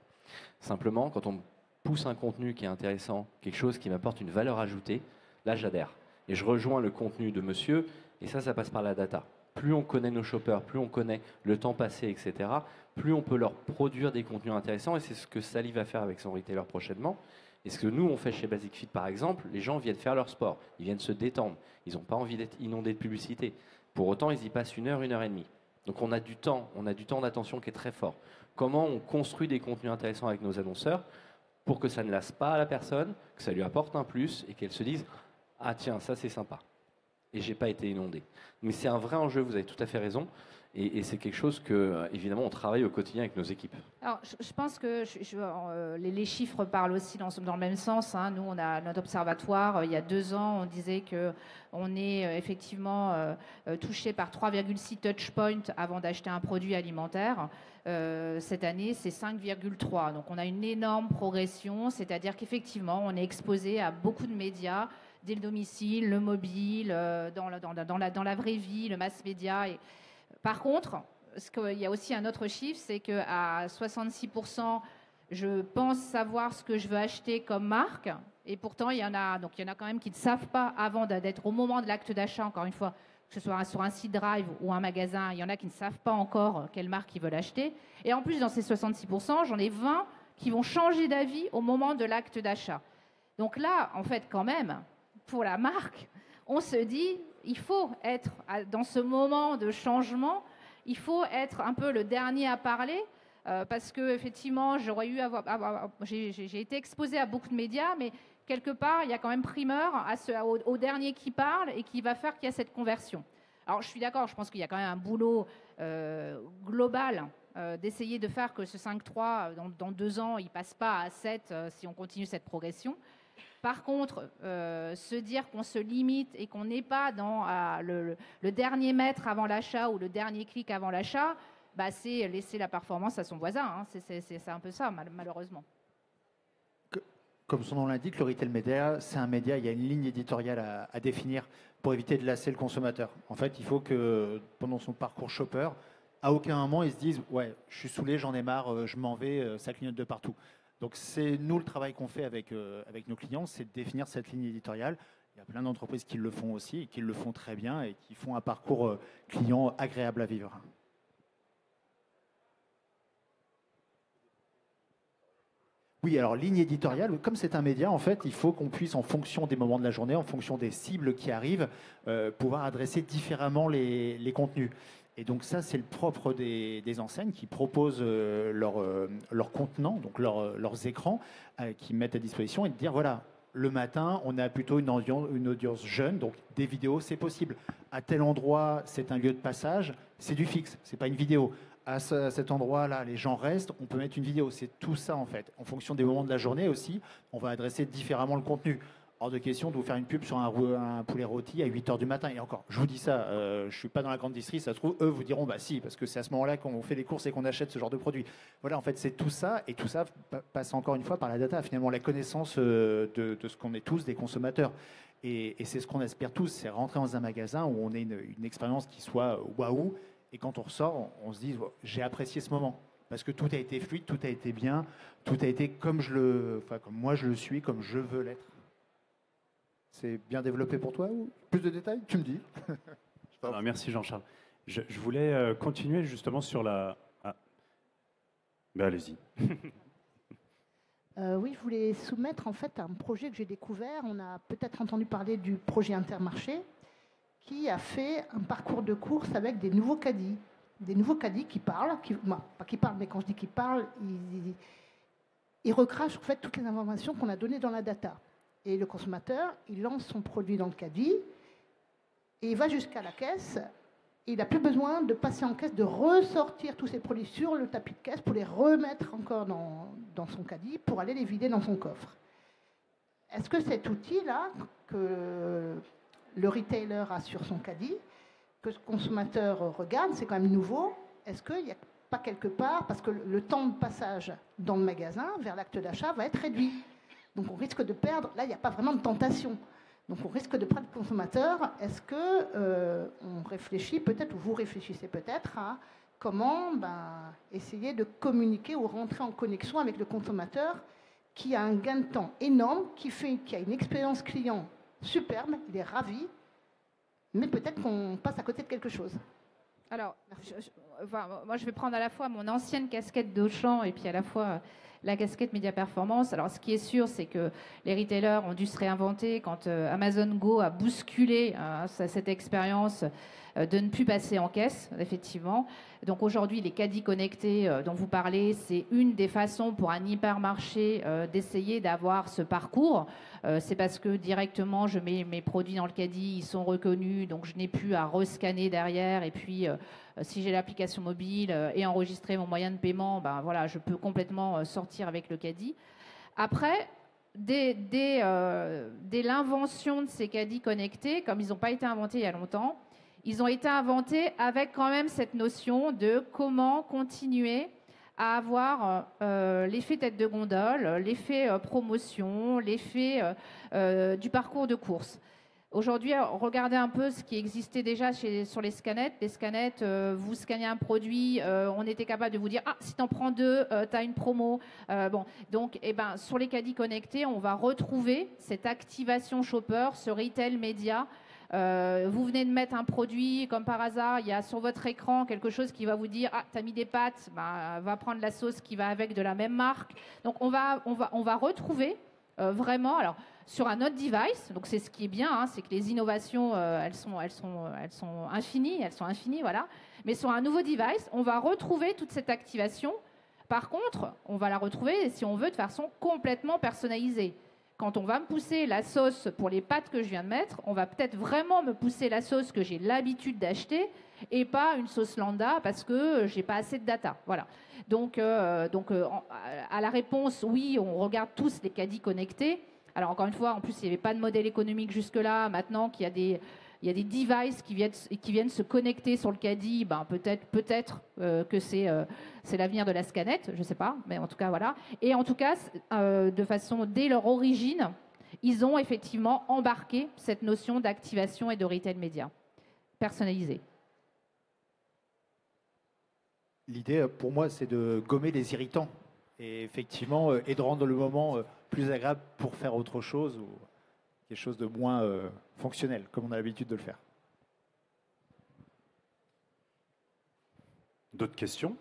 Simplement, quand on pousse un contenu qui est intéressant, quelque chose qui m'apporte une valeur ajoutée, là j'adhère. Et je rejoins le contenu de monsieur, et ça passe par la data. Plus on connaît nos shoppers, plus on connaît le temps passé, etc., plus on peut leur produire des contenus intéressants, et c'est ce que Sally va faire avec son retailer prochainement. Et ce que nous, on fait chez Basic Fit, par exemple, les gens viennent faire leur sport, ils viennent se détendre, ils n'ont pas envie d'être inondés de publicité. Pour autant, ils y passent 1 heure, 1 heure et demie. Donc on a du temps d'attention qui est très fort. Comment on construit des contenus intéressants avec nos annonceurs? pour que ça ne lasse pas à la personne, que ça lui apporte un plus et qu'elle se dise « Ah tiens, ça c'est sympa ». Et j'ai pas été inondé. Mais c'est un vrai enjeu, vous avez tout à fait raison. Et c'est quelque chose que, évidemment, on travaille au quotidien avec nos équipes. Alors, je pense que les chiffres parlent aussi dans le même sens. Hein. Nous, on a notre observatoire. Il y a 2 ans, on disait qu'on est effectivement touché par 3,6 touchpoints avant d'acheter un produit alimentaire. Cette année, c'est 5,3. Donc, on a une énorme progression. C'est-à-dire qu'effectivement, on est exposé à beaucoup de médias, dès le domicile, le mobile, dans la vraie vie, le mass média. Par contre, il y a aussi un autre chiffre, c'est qu'à 66%, je pense savoir ce que je veux acheter comme marque. Et pourtant, il y en a quand même qui ne savent pas avant d'être au moment de l'acte d'achat, encore une fois, que ce soit sur un site Drive ou un magasin, il y en a qui ne savent pas encore quelle marque ils veulent acheter. Et en plus, dans ces 66%, j'en ai 20 qui vont changer d'avis au moment de l'acte d'achat. Donc là, en fait, quand même, pour la marque, on se dit, il faut être dans ce moment de changement, il faut être un peu le dernier à parler, parce que effectivement, j'ai été exposée à beaucoup de médias, mais quelque part, il y a quand même primeur au dernier qui parle et qui va faire qu'il y a cette conversion. Alors, je suis d'accord, je pense qu'il y a quand même un boulot global d'essayer de faire que ce 5,3, dans 2 ans, il ne passe pas à 7 si on continue cette progression. Par contre, se dire qu'on se limite et qu'on n'est pas dans le dernier mètre avant l'achat ou le dernier clic avant l'achat, bah, c'est laisser la performance à son voisin. Hein. C'est un peu ça, malheureusement. Comme son nom l'indique, le retail média, c'est un média, il y a une ligne éditoriale à définir pour éviter de lasser le consommateur. En fait, il faut que pendant son parcours shopper, à aucun moment, ils se disent « Ouais, je suis saoulé, j'en ai marre, je m'en vais, ça clignote de partout ». Donc c'est nous le travail qu'on fait avec nos clients, c'est de définir cette ligne éditoriale. Il y a plein d'entreprises qui le font aussi et qui le font très bien et qui font un parcours client agréable à vivre. Oui, alors ligne éditoriale, comme c'est un média, en fait, il faut qu'on puisse, en fonction des moments de la journée, en fonction des cibles qui arrivent, pouvoir adresser différemment les contenus. Et donc ça, c'est le propre des enseignes qui proposent leurs contenants, donc leurs écrans, qui mettent à disposition et de dire, voilà, le matin, on a plutôt une audience jeune, donc des vidéos, c'est possible. À tel endroit, c'est un lieu de passage, c'est du fixe, c'est pas une vidéo. À cet endroit-là, les gens restent, on peut mettre une vidéo. C'est tout ça, en fait. En fonction des moments de la journée aussi, on va adresser différemment le contenu. Hors de question de vous faire une pub sur un poulet rôti à 8 h du matin. Et encore, je vous dis ça, je ne suis pas dans la grande distrie, ça se trouve, eux vous diront, bah si, parce que c'est à ce moment-là qu'on fait les courses et qu'on achète ce genre de produit. Voilà, en fait, c'est tout ça, et tout ça passe encore une fois par la data, finalement, la connaissance de ce qu'on est tous, des consommateurs. Et c'est ce qu'on espère tous, c'est rentrer dans un magasin où on ait une expérience qui soit waouh, et quand on ressort, on se dit, j'ai apprécié ce moment. Parce que tout a été fluide, tout a été bien, tout a été comme moi je le suis, comme je veux l'être. C'est bien développé pour toi ou plus de détails? Tu me dis. Alors, merci Jean-Charles. Je voulais continuer justement sur la... Ah. Ben, allez-y. Oui, je voulais soumettre en fait un projet que j'ai découvert. On a peut-être entendu parler du projet Intermarché qui a fait un parcours de course avec des nouveaux caddies. Des nouveaux caddies qui parlent, pas qui parlent, mais quand je dis qu'ils parlent, ils recrachent en fait toutes les informations qu'on a données dans la data. Et le consommateur, il lance son produit dans le caddie et il va jusqu'à la caisse. Et il n'a plus besoin de passer en caisse, de ressortir tous ses produits sur le tapis de caisse pour les remettre encore dans son caddie pour aller les vider dans son coffre. Est-ce que cet outil-là que le retailer a sur son caddie, que le consommateur regarde, c'est quand même nouveau, est-ce qu'il n'y a pas quelque part, parce que le temps de passage dans le magasin vers l'acte d'achat va être réduit. Donc on risque de perdre, là il n'y a pas vraiment de tentation. Donc on risque de perdre le consommateur. Est-ce que on réfléchit peut-être, ou vous réfléchissez peut-être à comment essayer de communiquer ou rentrer en connexion avec le consommateur qui a un gain de temps énorme, qui a une expérience client superbe, il est ravi, mais peut-être qu'on passe à côté de quelque chose. Alors, moi je vais prendre à la fois mon ancienne casquette d'Auchan et puis à la fois la casquette Média Performance. Alors, ce qui est sûr, c'est que les retailers ont dû se réinventer quand Amazon Go a bousculé cette expérience de ne plus passer en caisse, effectivement. Donc aujourd'hui, les caddies connectés dont vous parlez, c'est une des façons pour un hypermarché d'essayer d'avoir ce parcours. C'est parce que directement, je mets mes produits dans le caddie, ils sont reconnus, donc je n'ai plus à rescanner derrière. Et puis, si j'ai l'application mobile et enregistrer mon moyen de paiement, ben voilà, je peux complètement sortir avec le caddie. Après, dès l'invention de ces caddies connectés, comme ils n'ont pas été inventés il y a longtemps, ils ont été inventés avec quand même cette notion de comment continuer à avoir l'effet tête de gondole, l'effet promotion, l'effet du parcours de course. Aujourd'hui, regardez un peu ce qui existait déjà sur les scanettes. Les scanettes, vous scannez un produit, on était capable de vous dire « Ah, si tu en prends 2, tu as une promo. » Donc, sur les caddies connectés, on va retrouver cette activation shopper, ce retail média. Vous venez de mettre un produit, comme par hasard, il y a sur votre écran quelque chose qui va vous dire « Ah, tu as mis des pâtes, va prendre la sauce qui va avec de la même marque. » Donc, on va retrouver vraiment... Alors, sur un autre device, donc c'est ce qui est bien, hein, c'est que les innovations, elles sont infinies, voilà. Mais sur un nouveau device, on va retrouver toute cette activation. Par contre, on va la retrouver, si on veut, de façon complètement personnalisée. Quand on va me pousser la sauce pour les pâtes que je viens de mettre, on va peut-être vraiment me pousser la sauce que j'ai l'habitude d'acheter et pas une sauce lambda parce que j'ai pas assez de data. Voilà. Donc, à la réponse, oui, on regarde tous les caddies connectés. Alors encore une fois, en plus, il n'y avait pas de modèle économique jusque-là. Maintenant qu'il y a des devices qui viennent se connecter sur le caddie, peut-être que c'est l'avenir de la scanette, je ne sais pas, mais en tout cas, voilà. Et en tout cas, de façon, dès leur origine, ils ont effectivement embarqué cette notion d'activation et de retail média personnalisé. L'idée, pour moi, c'est de gommer les irritants et effectivement, et de rendre le moment plus agréable pour faire autre chose ou quelque chose de moins fonctionnel, comme on a l'habitude de le faire. D'autres questions?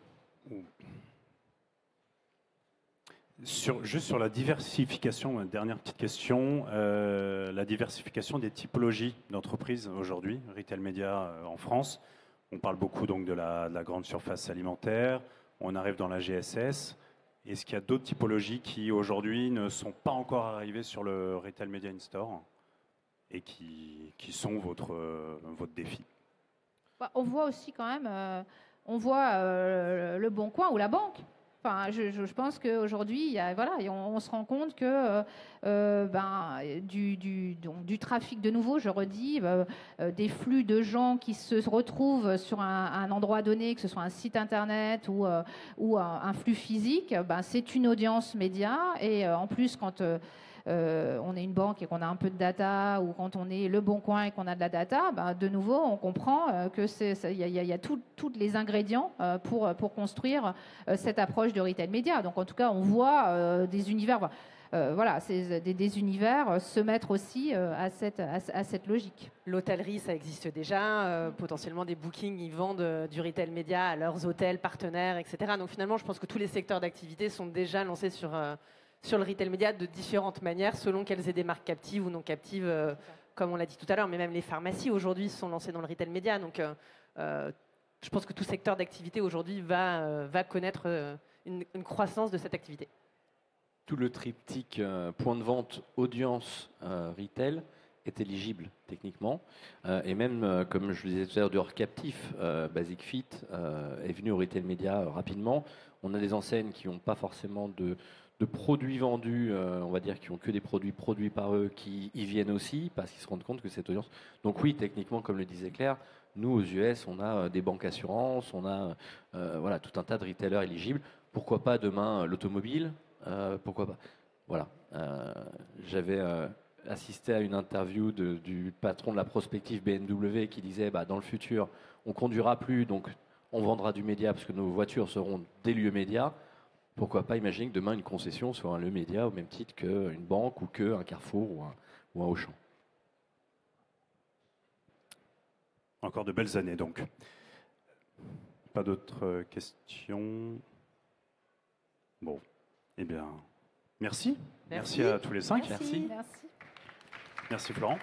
Juste sur la diversification, dernière petite question, la diversification des typologies d'entreprises aujourd'hui, retail média en France. On parle beaucoup donc de la grande surface alimentaire, on arrive dans la GSS. Est-ce qu'il y a d'autres typologies qui aujourd'hui ne sont pas encore arrivées sur le Retail Media in-Store et qui sont votre défi? On voit aussi quand même, le Bon Coin ou la banque. Enfin, je pense qu'aujourd'hui, on se rend compte que du trafic, de nouveau, je redis, des flux de gens qui se retrouvent sur un endroit donné, que ce soit un site internet ou un flux physique, c'est une audience média. Et en plus, quand on est une banque et qu'on a un peu de data, ou quand on est Le Bon Coin et qu'on a de la data, de nouveau, on comprend qu'il y a tous les ingrédients pour construire cette approche de retail média. Donc, en tout cas, on voit des univers, des univers se mettre aussi à cette logique. L'hôtellerie, ça existe déjà. Potentiellement, des bookings, ils vendent du retail média à leurs hôtels partenaires, etc. Donc, finalement, je pense que tous les secteurs d'activité sont déjà lancés sur le retail média de différentes manières, selon qu'elles aient des marques captives ou non captives, comme on l'a dit tout à l'heure. Mais même les pharmacies, aujourd'hui, sont lancées dans le retail média. Donc, je pense que tout secteur d'activité, aujourd'hui, va connaître une croissance de cette activité. Tout le triptyque point de vente, audience, retail est éligible techniquement. Et même, comme je le disais tout à l'heure, du hors captif, Basic Fit est venu au retail média rapidement. On a des enseignes qui n'ont pas forcément de produits vendus, on va dire, qui ont que des produits produits par eux, qui y viennent aussi, parce qu'ils se rendent compte que cette audience... Donc oui, techniquement, comme le disait Claire, nous, aux US, on a des banques assurances, on a tout un tas de retailers éligibles. Pourquoi pas demain l'automobile? Pourquoi pas? Voilà. J'avais assisté à une interview du patron de la prospective BMW qui disait dans le futur, on conduira plus, donc on vendra du média parce que nos voitures seront des lieux médias. Pourquoi pas imaginer que demain une concession soit un lieu média au même titre qu'une banque ou qu'un Carrefour ou un Auchan. Encore de belles années donc. Pas d'autres questions? Bon, eh bien, merci. Merci à tous les 5. Merci. Merci Florent.